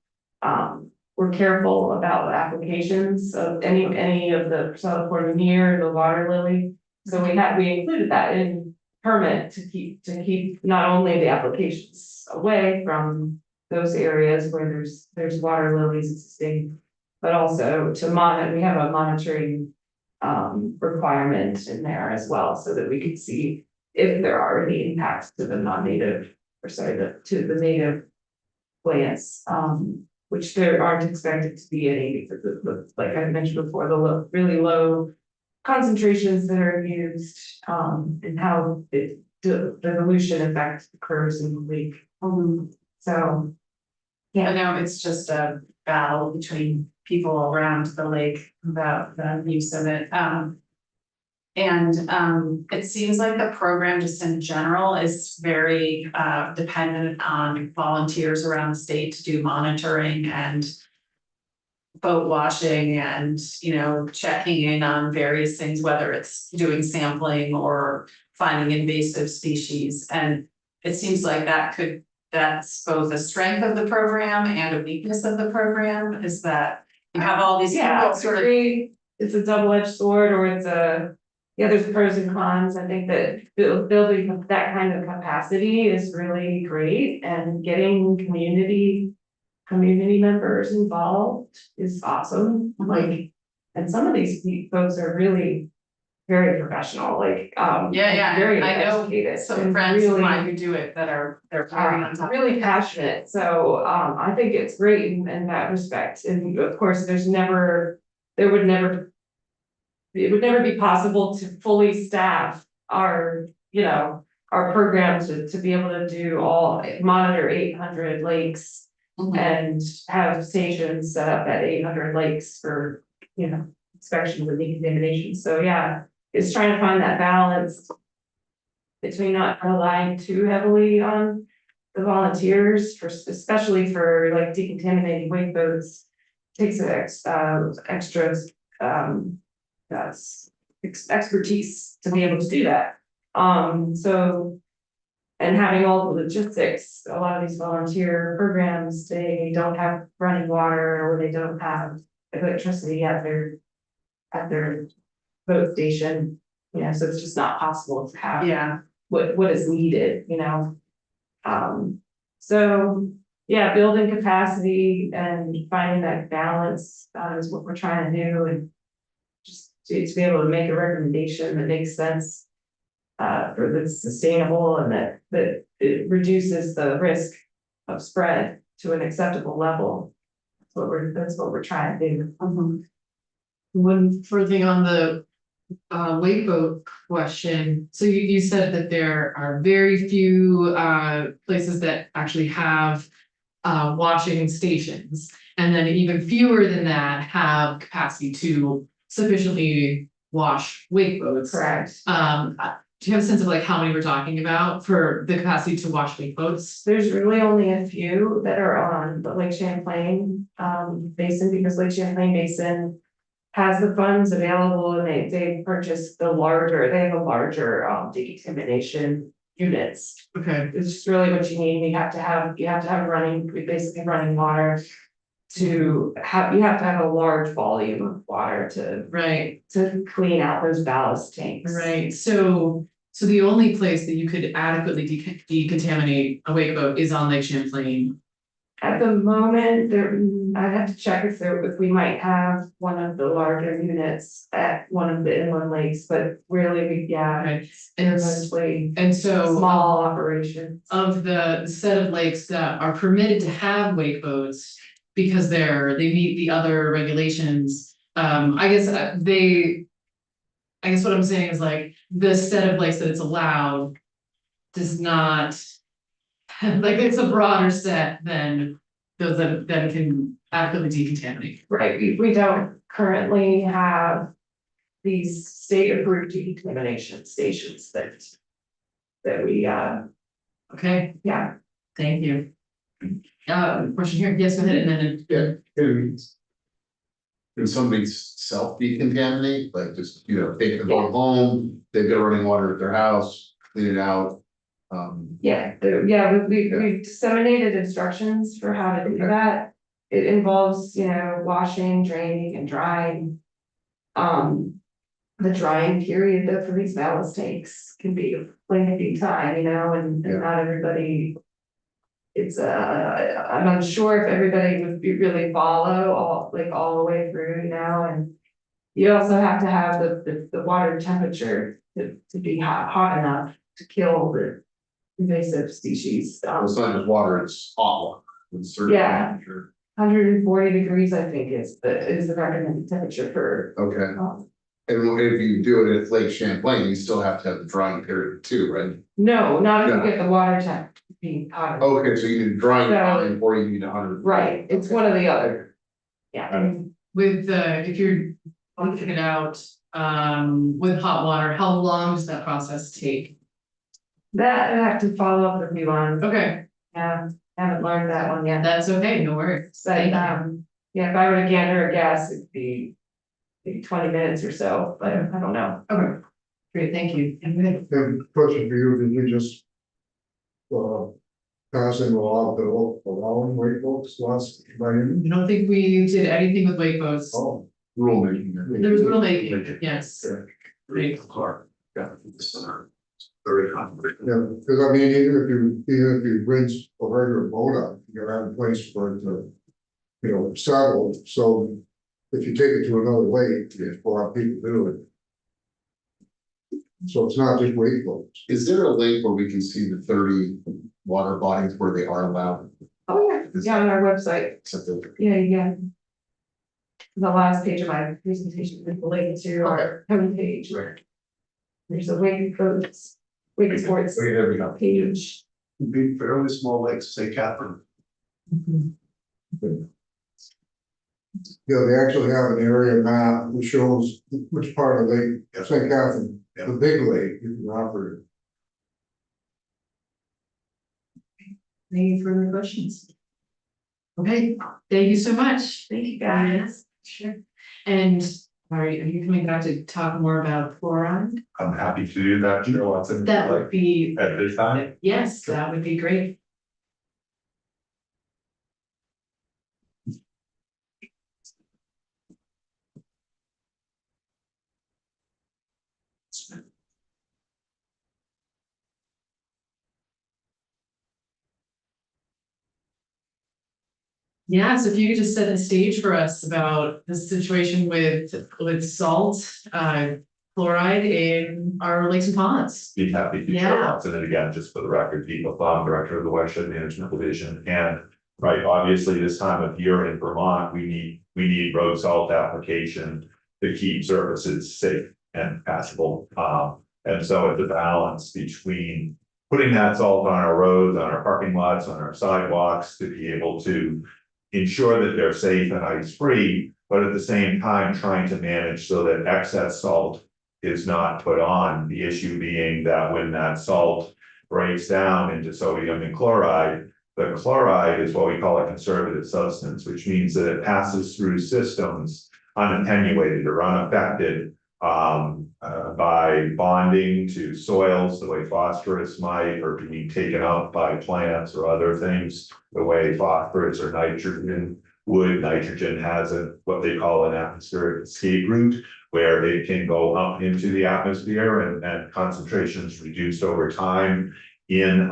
were careful about the applications of any of the Southport near the water lily. So we included that in permit to keep not only the applications away from those areas where there's water lilies existing, but also to monitor, we have a monitoring requirement in there as well, so that we can see if there are any impacts to the non-native, or sorry, to the native plants, which there aren't expected to be any, because like I mentioned before, the really low concentrations that are used, and how the dilution effect occurs in the lake. So. I know it's just a battle between people around the lake about the use of it. It seems like the program just in general is very dependent on volunteers around the state to do monitoring and boat washing and, you know, checking in on various things, whether it's doing sampling or finding invasive species. And it seems like that's both a strength of the program and a weakness of the program, is that you have all these Yeah, people it's sort of. it's a double-edged sword, or there's pros and cons. I think that building that kind of capacity is really great, and getting community members involved is awesome. Like, and some of these folks are really very professional, like, Yeah, very I know educated. some and friends of really- mine who do it that they're very on top. really passionate, so I think it's great in that respect, and of course, it would never be possible to fully staff our program to be able to monitor 800 lakes Mhm. and have stations set up at 800 lakes for, inspections and decontamination. So yeah, it's trying to find that balance between not relying too heavily on the volunteers for, especially for like decontaminating wake boats. Takes an extra, that's expertise to be able to do that. So. And having all the logistics, a lot of these volunteer programs, they don't have running water or they don't have electricity at their boat station. You know, so it's just not possible to have Yeah, what is needed, so, yeah, building capacity and finding that balance, is what we're trying to do, and just to be able to make a recommendation that makes sense for the sustainable and that it reduces the risk of spread to an acceptable level. That's what we're trying to do. One further thing on the wake boat question. So you said that there are very few places that actually have washing stations. And then even fewer than that have capacity to sufficiently wash wake boats. Correct. Do you have a sense of like how many we're talking about for the capacity to wash wake boats? There's really only a few that are on the Lake Champlain basin, because Lake Champlain Basin has the funds available and they purchase they have a larger decontamination units. Okay, It's just really what you need. You have to have basically running water you have to have a large volume of water right, to clean out those ballast tanks. right. So the only place that you could adequately decontaminate a wake boat is on Lake Champlain. At the moment, I'd have to check if we might have one of the larger units at one of the inland lakes, but really, Right. they're mostly And so small operations. of the set of lakes that are permitted to have wake boats, because they meet the other regulations, I guess what I'm saying is like, the set of lakes that it's allowed does not, like, it's a broader set than those that can adequately decontaminate. Right, we don't currently have these state approved decontamination stations that we, Okay, yeah. thank you. Question here, yes, go ahead, and then, Can somebody self-decontaminate, like just, take the boat home, they've got running water at their house, clean it out? We disseminated instructions for how to do Okay. that. It involves, washing, draining and drying. The drying period though for these ballast tanks can be a lengthy time, and Yeah. not everybody. I'm unsure if everybody would really follow all the way through, and. You also have to have the water temperature to be hot enough to kill the invasive species. It's not just water, it's hot water. It's certain Yeah. temperature. 140 degrees, I think, is the recommended temperature for. Okay, and if you do it at Lake Champlain, you still have to have the drying period too, right? No, not if No. you get the water temp to be hot. enough. Okay, so you need drying So- time or you need 100. Right, it's one or the other. Yeah. with if you're looking it out, with hot water, how long does that process take? That I have to follow up with you on. Okay, Haven't learned that one yet. that's okay, no worries. But, Thank you. yeah, if I were to gander a guess, it'd be maybe 20 minutes or so, but I don't know. Okay, great, thank you. And question for you, did you just passing a law bill allowing wake boats last by any? I don't think we did anything with wake boats. Oh, rulemaking. There was rulemaking, yes. Great. Very complicated. Yeah, because I mean, even if you rinse a regular boat out, you have a place for it to, settle, so if you take it to another lake, there's a lot of people do it. So it's not just wake boats. Is there a lake where we can see the 30 water bodies where they are allowed? Oh, yeah, on our website. Yeah. The last page of my presentation is related to our homepage. Right. There's a wake boats, wake sports Okay, there we go. page. Be fairly small lakes, say Catherine. Yeah, they actually have an area map which shows which part of Lake St. Catherine, the big lake, you can operate. Any further questions? Okay, thank you so much. Thank you, guys. Sure. And are you coming back to talk more about fluoride? I'm happy to do that, Chair Watson. That would like, be, at this time. yes, that would be great. Yeah, so if you could just set the stage for us about the situation with salt, fluoride in our lakes and ponds. Be happy to Yeah. share Watson, and again, just for the record, Pete Laflamme, Director of the Watershed Management Division, and right, obviously, this time of year in Vermont, we need road salt application to keep surfaces safe and passable. And so it's a balance between putting that salt on our roads, on our parking lots, on our sidewalks, to be able to ensure that they're safe and ice-free, but at the same time, trying to manage so that excess salt is not put on. The issue being that when that salt breaks down into sodium and chloride, the chloride is what we call a conservative substance, which means that it passes through systems unattenuated or unaffected by bonding to soils the way phosphorus might, or being taken up by plants or other things the way phosphorus or nitrogen would. Nitrogen has what they call an atmospheric escape route, where it can go up into the atmosphere and concentrations reduced over time in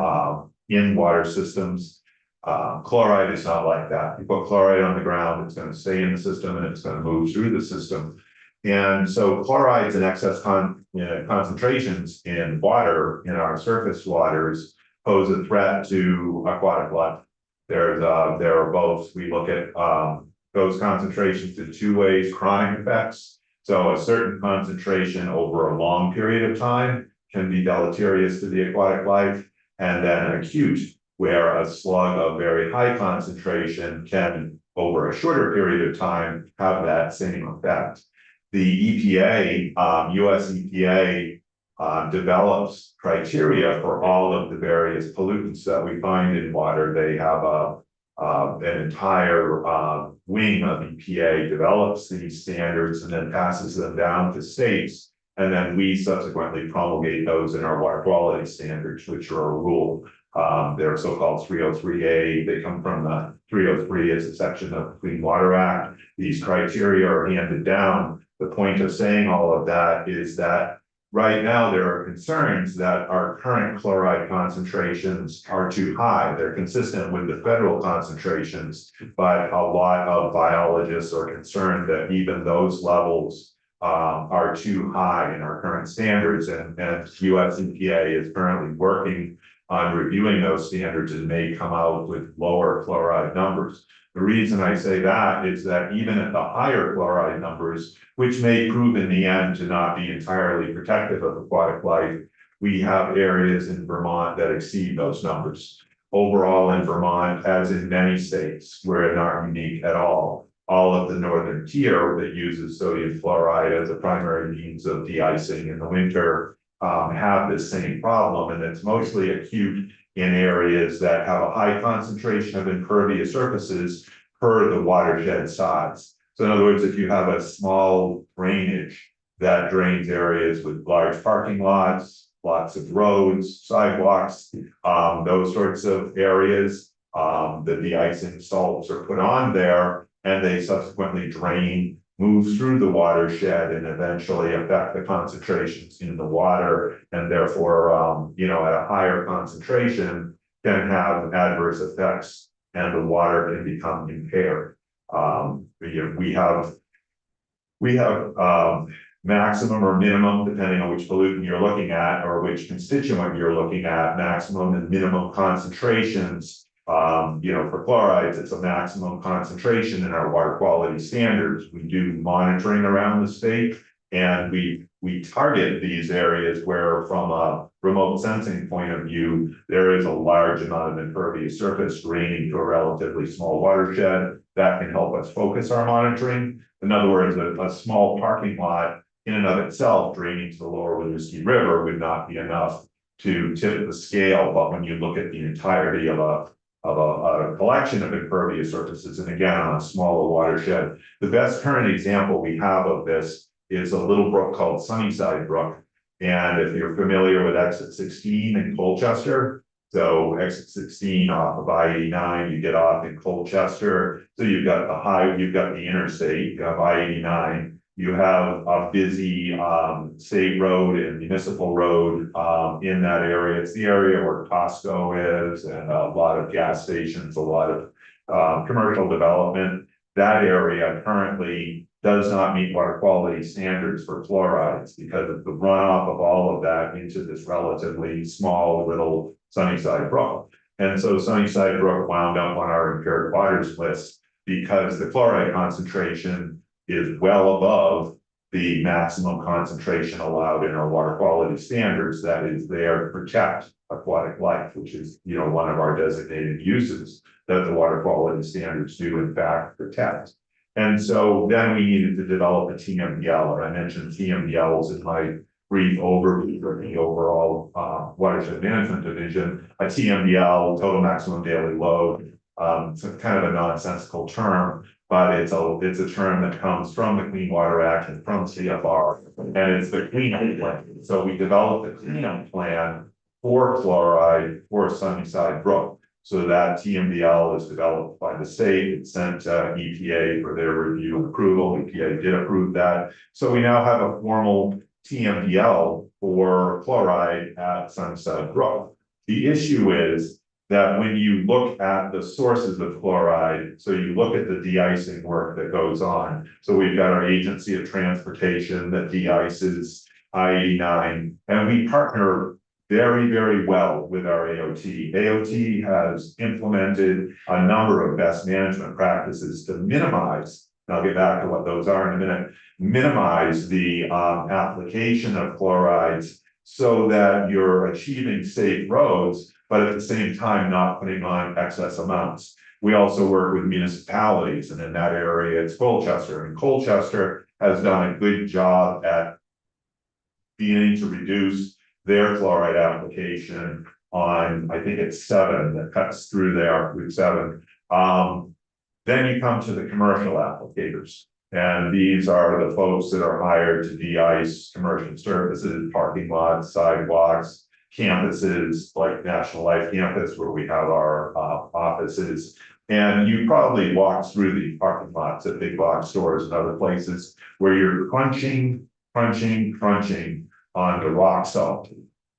water systems. Chloride is not like that. You put chloride on the ground, it's going to stay in the system and it's going to move through the system. And so chlorides and excess concentrations in water, in our surface waters, pose a threat to aquatic life. There are both, we look at those concentrations in two ways: chronic effects. So a certain concentration over a long period of time can be deleterious to the aquatic life, and then acute, where a slug of very high concentration can, over a shorter period of time, have that same effect. The EPA, US EPA, develops criteria for all of the various pollutants that we find in water. They have an entire wing of EPA develops these standards and then passes them down to states. And then we subsequently promulgate those in our water quality standards, which are a rule. They're so-called 303A. They come from the 303 as a section of the Clean Water Act. These criteria are handed down. The point of saying all of that is that right now there are concerns that our current chloride concentrations are too high. They're consistent with the federal concentrations, but a lot of biologists are concerned that even those levels are too high in our current standards, and US EPA is currently working on reviewing those standards and may come out with lower chloride numbers. The reason I say that is that even at the higher chloride numbers, which may prove in the end to not be entirely protective of aquatic life, we have areas in Vermont that exceed those numbers. Overall in Vermont, as in many states, we're not unique at all. All of the northern tier that uses sodium fluoride as a primary means of de-icing in the winter have this same problem, and it's mostly acute in areas that have a high concentration of impervious surfaces per the watershed size. So in other words, if you have a small drainage that drains areas with large parking lots, lots of roads, sidewalks, those sorts of areas, the de-icing salts are put on there and they subsequently drain, move through the watershed, and eventually affect the concentrations in the water, and therefore, at a higher concentration can have adverse effects and the water can become impaired. We have maximum or minimum, depending on which pollutant you're looking at or which constituent you're looking at, maximum and minimum concentrations. For chlorides, it's a maximum concentration in our water quality standards. We do monitoring around the state, and we target these areas where, from a remote sensing point of view, there is a large amount of impervious surface draining to a relatively small watershed. That can help us focus our monitoring. In other words, a small parking lot in and of itself draining to the lower Winooski River would not be enough to tip the scale. But when you look at the entirety of a a collection of impervious surfaces, and again, on a smaller watershed. The best current example we have of this is a little brook called Sunnyside Brook. And if you're familiar with exit 16 in Colchester, so exit 16 off of I-89, you get off in Colchester. So you've got you've got the interstate, you have I-89. You have a busy state road and municipal road in that area. It's the area where Costco is and a lot of gas stations, a lot of commercial development. That area currently does not meet water quality standards for fluorides because of the runoff of all of that into this relatively small little Sunnyside Brook. And so Sunnyside Brook wound up on our impaired waters list because the chloride concentration is well above the maximum concentration allowed in our water quality standards that is there to protect aquatic life, which is, you know, one of our designated uses that the water quality standards do in fact protect. And so then we needed to develop a TMDL, and I mentioned TMDLs in my brief overview for the overall watershed management division. A TMDL, total maximum daily load, it's kind of a nonsensical term, but it's a term that comes from the Clean Water Act and from CFR, and it's the cleanup plan. So we developed a cleanup plan for chloride for Sunnyside Brook. So that TMDL is developed by the state, it's sent to EPA for their review and approval. EPA did approve that. So we now have a formal TMDL for chloride at Sunnyside Brook. The issue is that when you look at the sources of chloride, so you look at the de-icing work that goes on. So we've got our Agency of Transportation that de-ices I-89, and we partner very, very well with our AOT. AOT has implemented a number of best management practices to minimize, and I'll get back to what those are in a minute, minimize the application of chlorides so that you're achieving safe roads, but at the same time not putting on excess amounts. We also work with municipalities, and in that area it's Colchester, and Colchester has done a good job at beginning to reduce their chloride application on, I think it's 7 that cuts through there, Route 7. Then you come to the commercial applicators. And these are the folks that are hired to de-ice commercial surfaces, parking lots, sidewalks, campuses like National Life Campus, where we have our offices. And you probably walk through the parking lots at big box stores and other places where you're crunching on the rock salt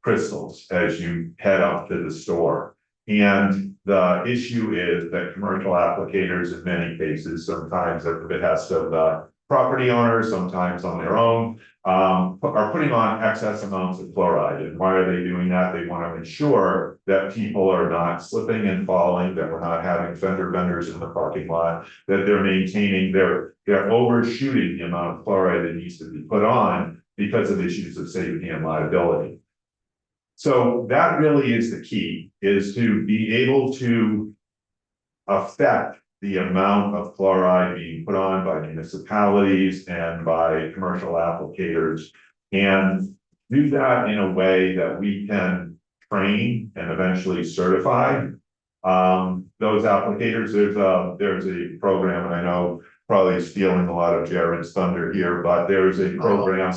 crystals as you head up to the store. And the issue is that commercial applicators in many cases, sometimes at the behest of the property owner, sometimes on their own, are putting on excess amounts of chloride. And why are they doing that? They want to ensure that people are not slipping and falling, that we're not having fender benders in the parking lot, that they're maintaining they're overshooting the amount of chloride that needs to be put on because of issues of safety and liability. So that really is the key, is to be able to affect the amount of chloride being put on by municipalities and by commercial applicators, and do that in a way that we can train and eventually certify those applicators. There's a program, and I know probably stealing a lot of Jared's thunder here, but there's a program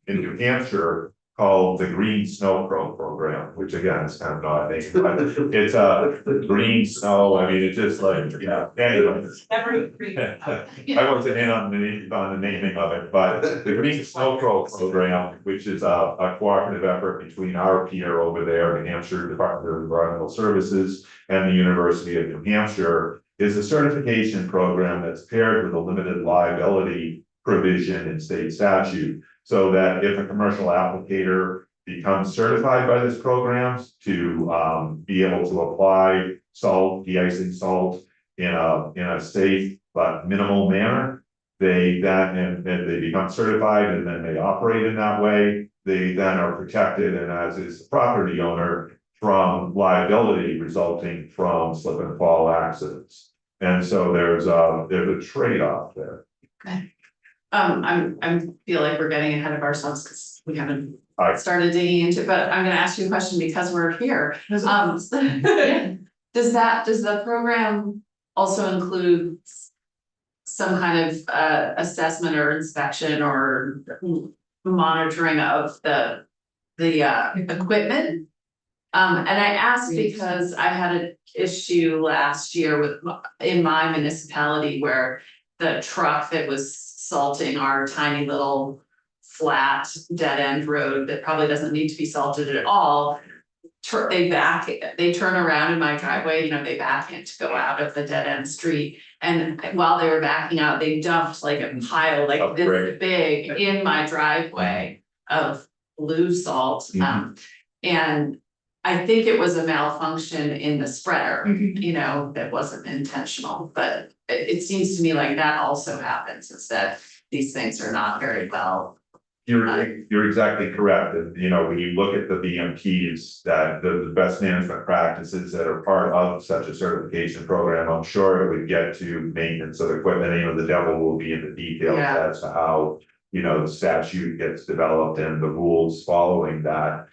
in New Hampshire called the Green Snow Program, which again is kind of not a name, but it's a green snow. I mean, it's just like, you know, anyway. I wasn't in on the naming of it, but the Green Snow Program, which is a cooperative effort between our peer over there, New Hampshire Department of Environmental Services, and the University of New Hampshire, is a certification program that's paired with a limited liability provision in state statute. So that if a commercial applicator becomes certified by this program to be able to apply salt, de-icing salt in a safe but minimal manner, they then and they become certified and then they operate in that way. They then are protected, and as is the property owner, from liability resulting from slip and fall accidents. And so there's a trade-off there. Okay. I feel like we're getting ahead of ourselves because we haven't started digging into it, but I'm gonna ask you a question because we're here. does the program also include some kind of assessment or inspection or monitoring of the equipment? And I asked because I had an issue last year in my municipality where the truck that was salting our tiny little flat dead end road that probably doesn't need to be salted at all. They turn around in my driveway, they back in to go out of the dead end street. And while they were backing out, they dumped like a pile like Of this brick. big in my driveway of blue salt. And I think it was a malfunction in the spreader, that wasn't intentional, but it seems to me like that also happens, is that these things are not very well. You're exactly correct, and when you look at the BMPs, that the best management practices that are part of such a certification program, I'm sure it would get to maintenance of equipment, the devil will be in the details Yeah. as to how, the statute gets developed and the rules following that,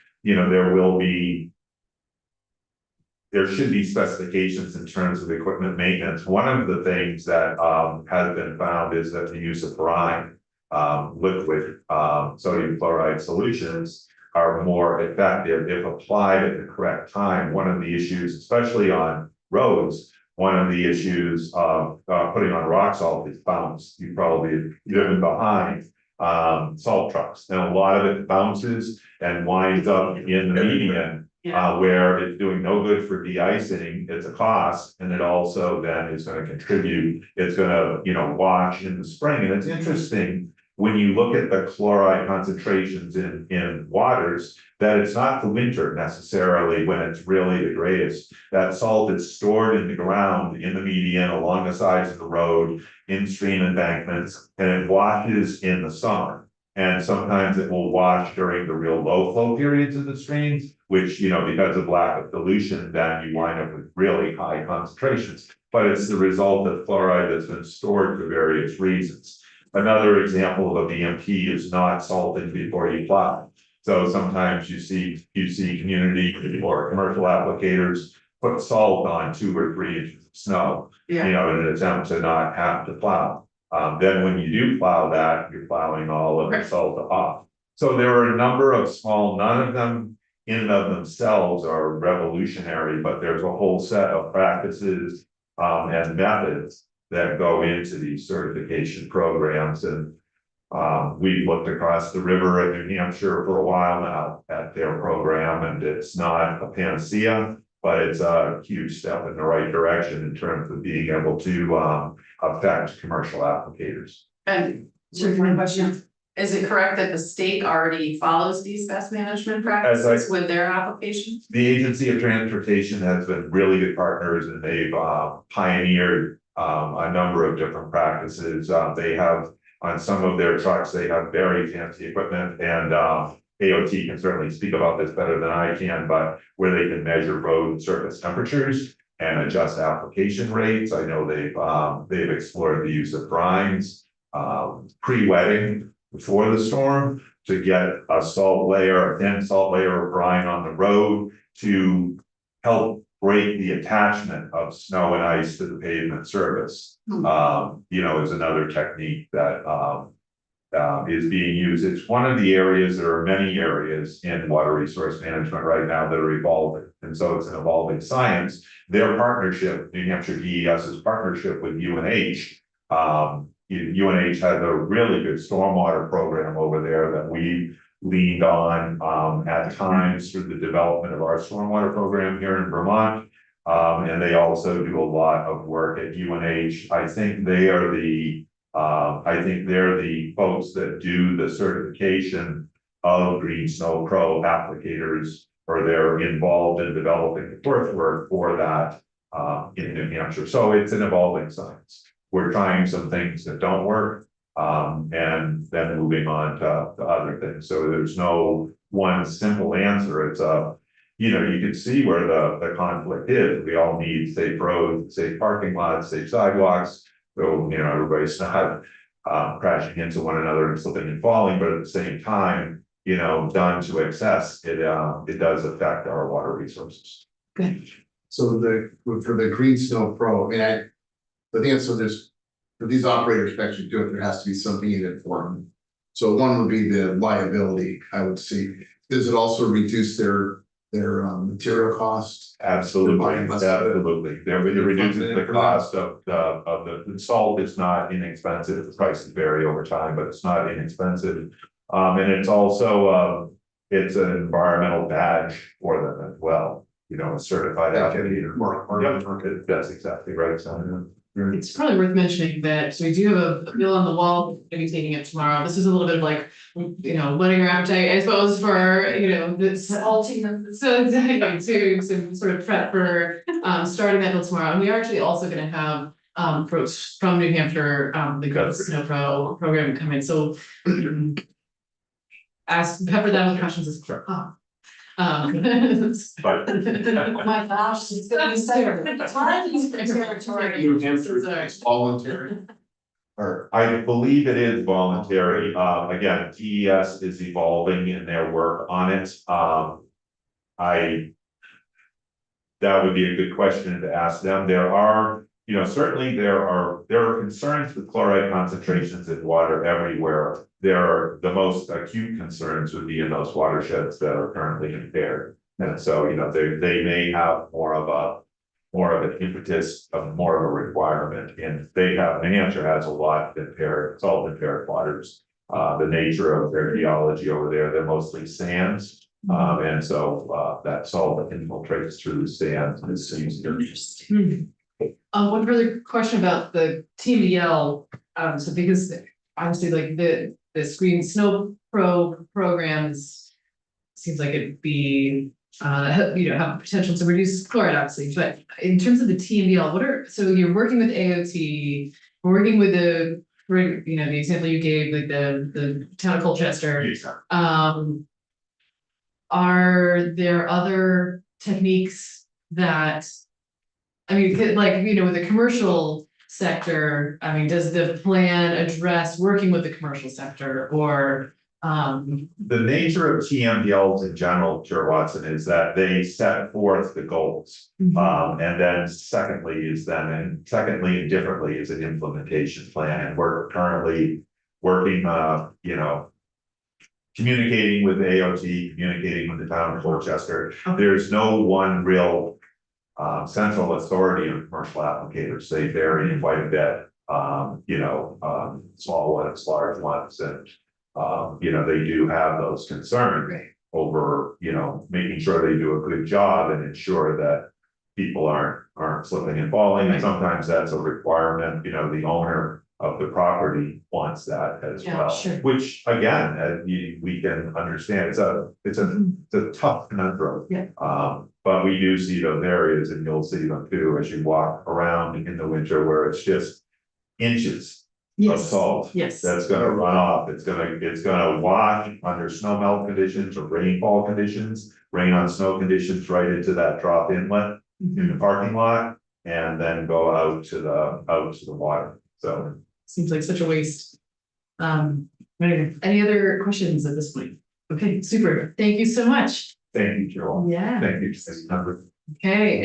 there should be specifications in terms of equipment maintenance. One of the things that has been found is that the use of brine, liquid sodium chloride solutions are more effective if applied at the correct time. One of the issues, especially on roads, one of the issues of putting on rock salt is bounce. You probably have driven behind salt trucks, and a lot of it bounces and winds up in the median. Where it's doing no good for de-icing, it's a cost, and it also then is gonna contribute, it's gonna, wash in the spring. And it's interesting, when you look at the chloride concentrations in waters, that it's not the winter necessarily when it's really the greatest. That salt is stored in the ground, in the median, along the sides of the road, in stream embankments, and it washes in the summer. And sometimes it will wash during the real low flow periods of the streams, which, because of lack of dilution, then you wind up with really high concentrations. But it's the result of chloride that's been stored for various reasons. Another example of a BMP is not salting before you plow. So sometimes you see community or commercial applicators put salt on 2 or 3 inches of snow, in an attempt to not have to plow. Then when you do plow that, you're plowing all of the salt off. So there are a number of small, none of them in and of themselves are revolutionary, but there's a whole set of practices and methods that go into these certification programs. And we've looked across the river in New Hampshire for a while now at their program, and it's not a panacea, but it's a huge step in the right direction in terms of being able to affect commercial applicators. And so one question, is it correct that the state already follows these best management practices with their applications? The Agency of Transportation has been really good partners, and they've pioneered a number of different practices. They have, on some of their trucks, they have very fancy equipment, and AOT can certainly speak about this better than I can, but where they can measure road and surface temperatures and adjust application rates. I know they've explored the use of brines, pre-wetting before the storm to get a salt layer, a thin salt layer of brine on the road to help break the attachment of snow and ice to the pavement surface. Is another technique that is being used. It's one of the areas, there are many areas in water resource management right now that are evolving. And so it's an evolving science. Their partnership, New Hampshire DES's partnership with UNH, UNH has a really good stormwater program over there that we leaned on at times through the development of our stormwater program here in Vermont. And they also do a lot of work at UNH. I think they're the folks that do the certification of Green Snow Pro applicators, or they're involved in developing the coursework for that in New Hampshire. So it's an evolving science. We're trying some things that don't work, and then moving on to other things. So there's no one simple answer. It's you can see where the conflict is. We all need safe roads, safe parking lots, safe sidewalks. So, everybody's not crashing into one another and slipping and falling, but at the same time, done to excess, it does affect our water resources. Good. So for the Green Snow Pro, I mean, the thing is, so there's, for these operators to actually do it, there has to be something in it for them. So one would be the liability, I would see. Does it also reduce their material costs? Absolutely, They're buying less of it. absolutely. There, it reduces the cost of the salt is not inexpensive. The prices vary over time, but it's not inexpensive. And it's also, it's an environmental badge for them as well, you know, a certified applicator. Yep, that's exactly right, Simon. It's probably worth mentioning that, so we do have a bill on the wall, maybe taking it tomorrow. This is a little bit of like, you know, letting your appetite, I suppose, for, you know, this. Salting them. So exactly, to sort of prep for starting that bill tomorrow. And we are actually also gonna have folks from New Hampshire, the Green Snow Pro program coming, so. Pepper that with questions as well. But Oh my gosh, it's gonna be such a ton of territory. New Hampshire, Sorry. it's voluntary. Or, I believe it is voluntary. Again, TES is evolving in their work on it. That would be a good question to ask them. There are, you know, certainly there are concerns with chloride concentrations in water everywhere. The most acute concerns would be in those watersheds that are currently impaired. And so, you know, they may have more of an impetus of more of a requirement, and New Hampshire has a lot of salt impaired waters. The nature of their geology over there, they're mostly sands. And so, that salt that infiltrates through the sands is easier. One further question about the TMDL, so because obviously like the Green Snow Pro programs. Seems like it'd be, you know, have potential to reduce chloride obviously, but in terms of the TMDL, so you're working with AOT, working with you know, the example you gave, like the town of Colchester. Are there other techniques that, I mean, like, you know, with the commercial sector, I mean, does the plan address working with the commercial sector or? The nature of TMDLs in general, Chair Watson, is that they set forth the goals. And then secondly and differently is an implementation plan, and we're currently working, you know, communicating with AOT, communicating with the town of Colchester. There's no one real central authority on commercial applicators. They vary quite a bit, you know, small ones, large ones, and you know, they do have those concerns over, you know, making sure they do a good job and ensure that people aren't slipping and falling. And sometimes that's a requirement, you know, the owner of the property wants that as Yeah, well. sure. Which again, we can understand, it's a tough conundrum. Yeah. But we do see those areas, and you'll see them too as you walk around in the winter where it's just inches of salt. Yes. That's gonna run off. It's gonna wash under snow melt conditions or rainfall conditions, rain on snow conditions right into that drop inlet in the parking lot, and then go out to the water. So. Seems like such a waste. Anyway, any other questions at this point? Okay, super. Thank you so much. Thank you, Joel. Yeah. Thank you. Okay.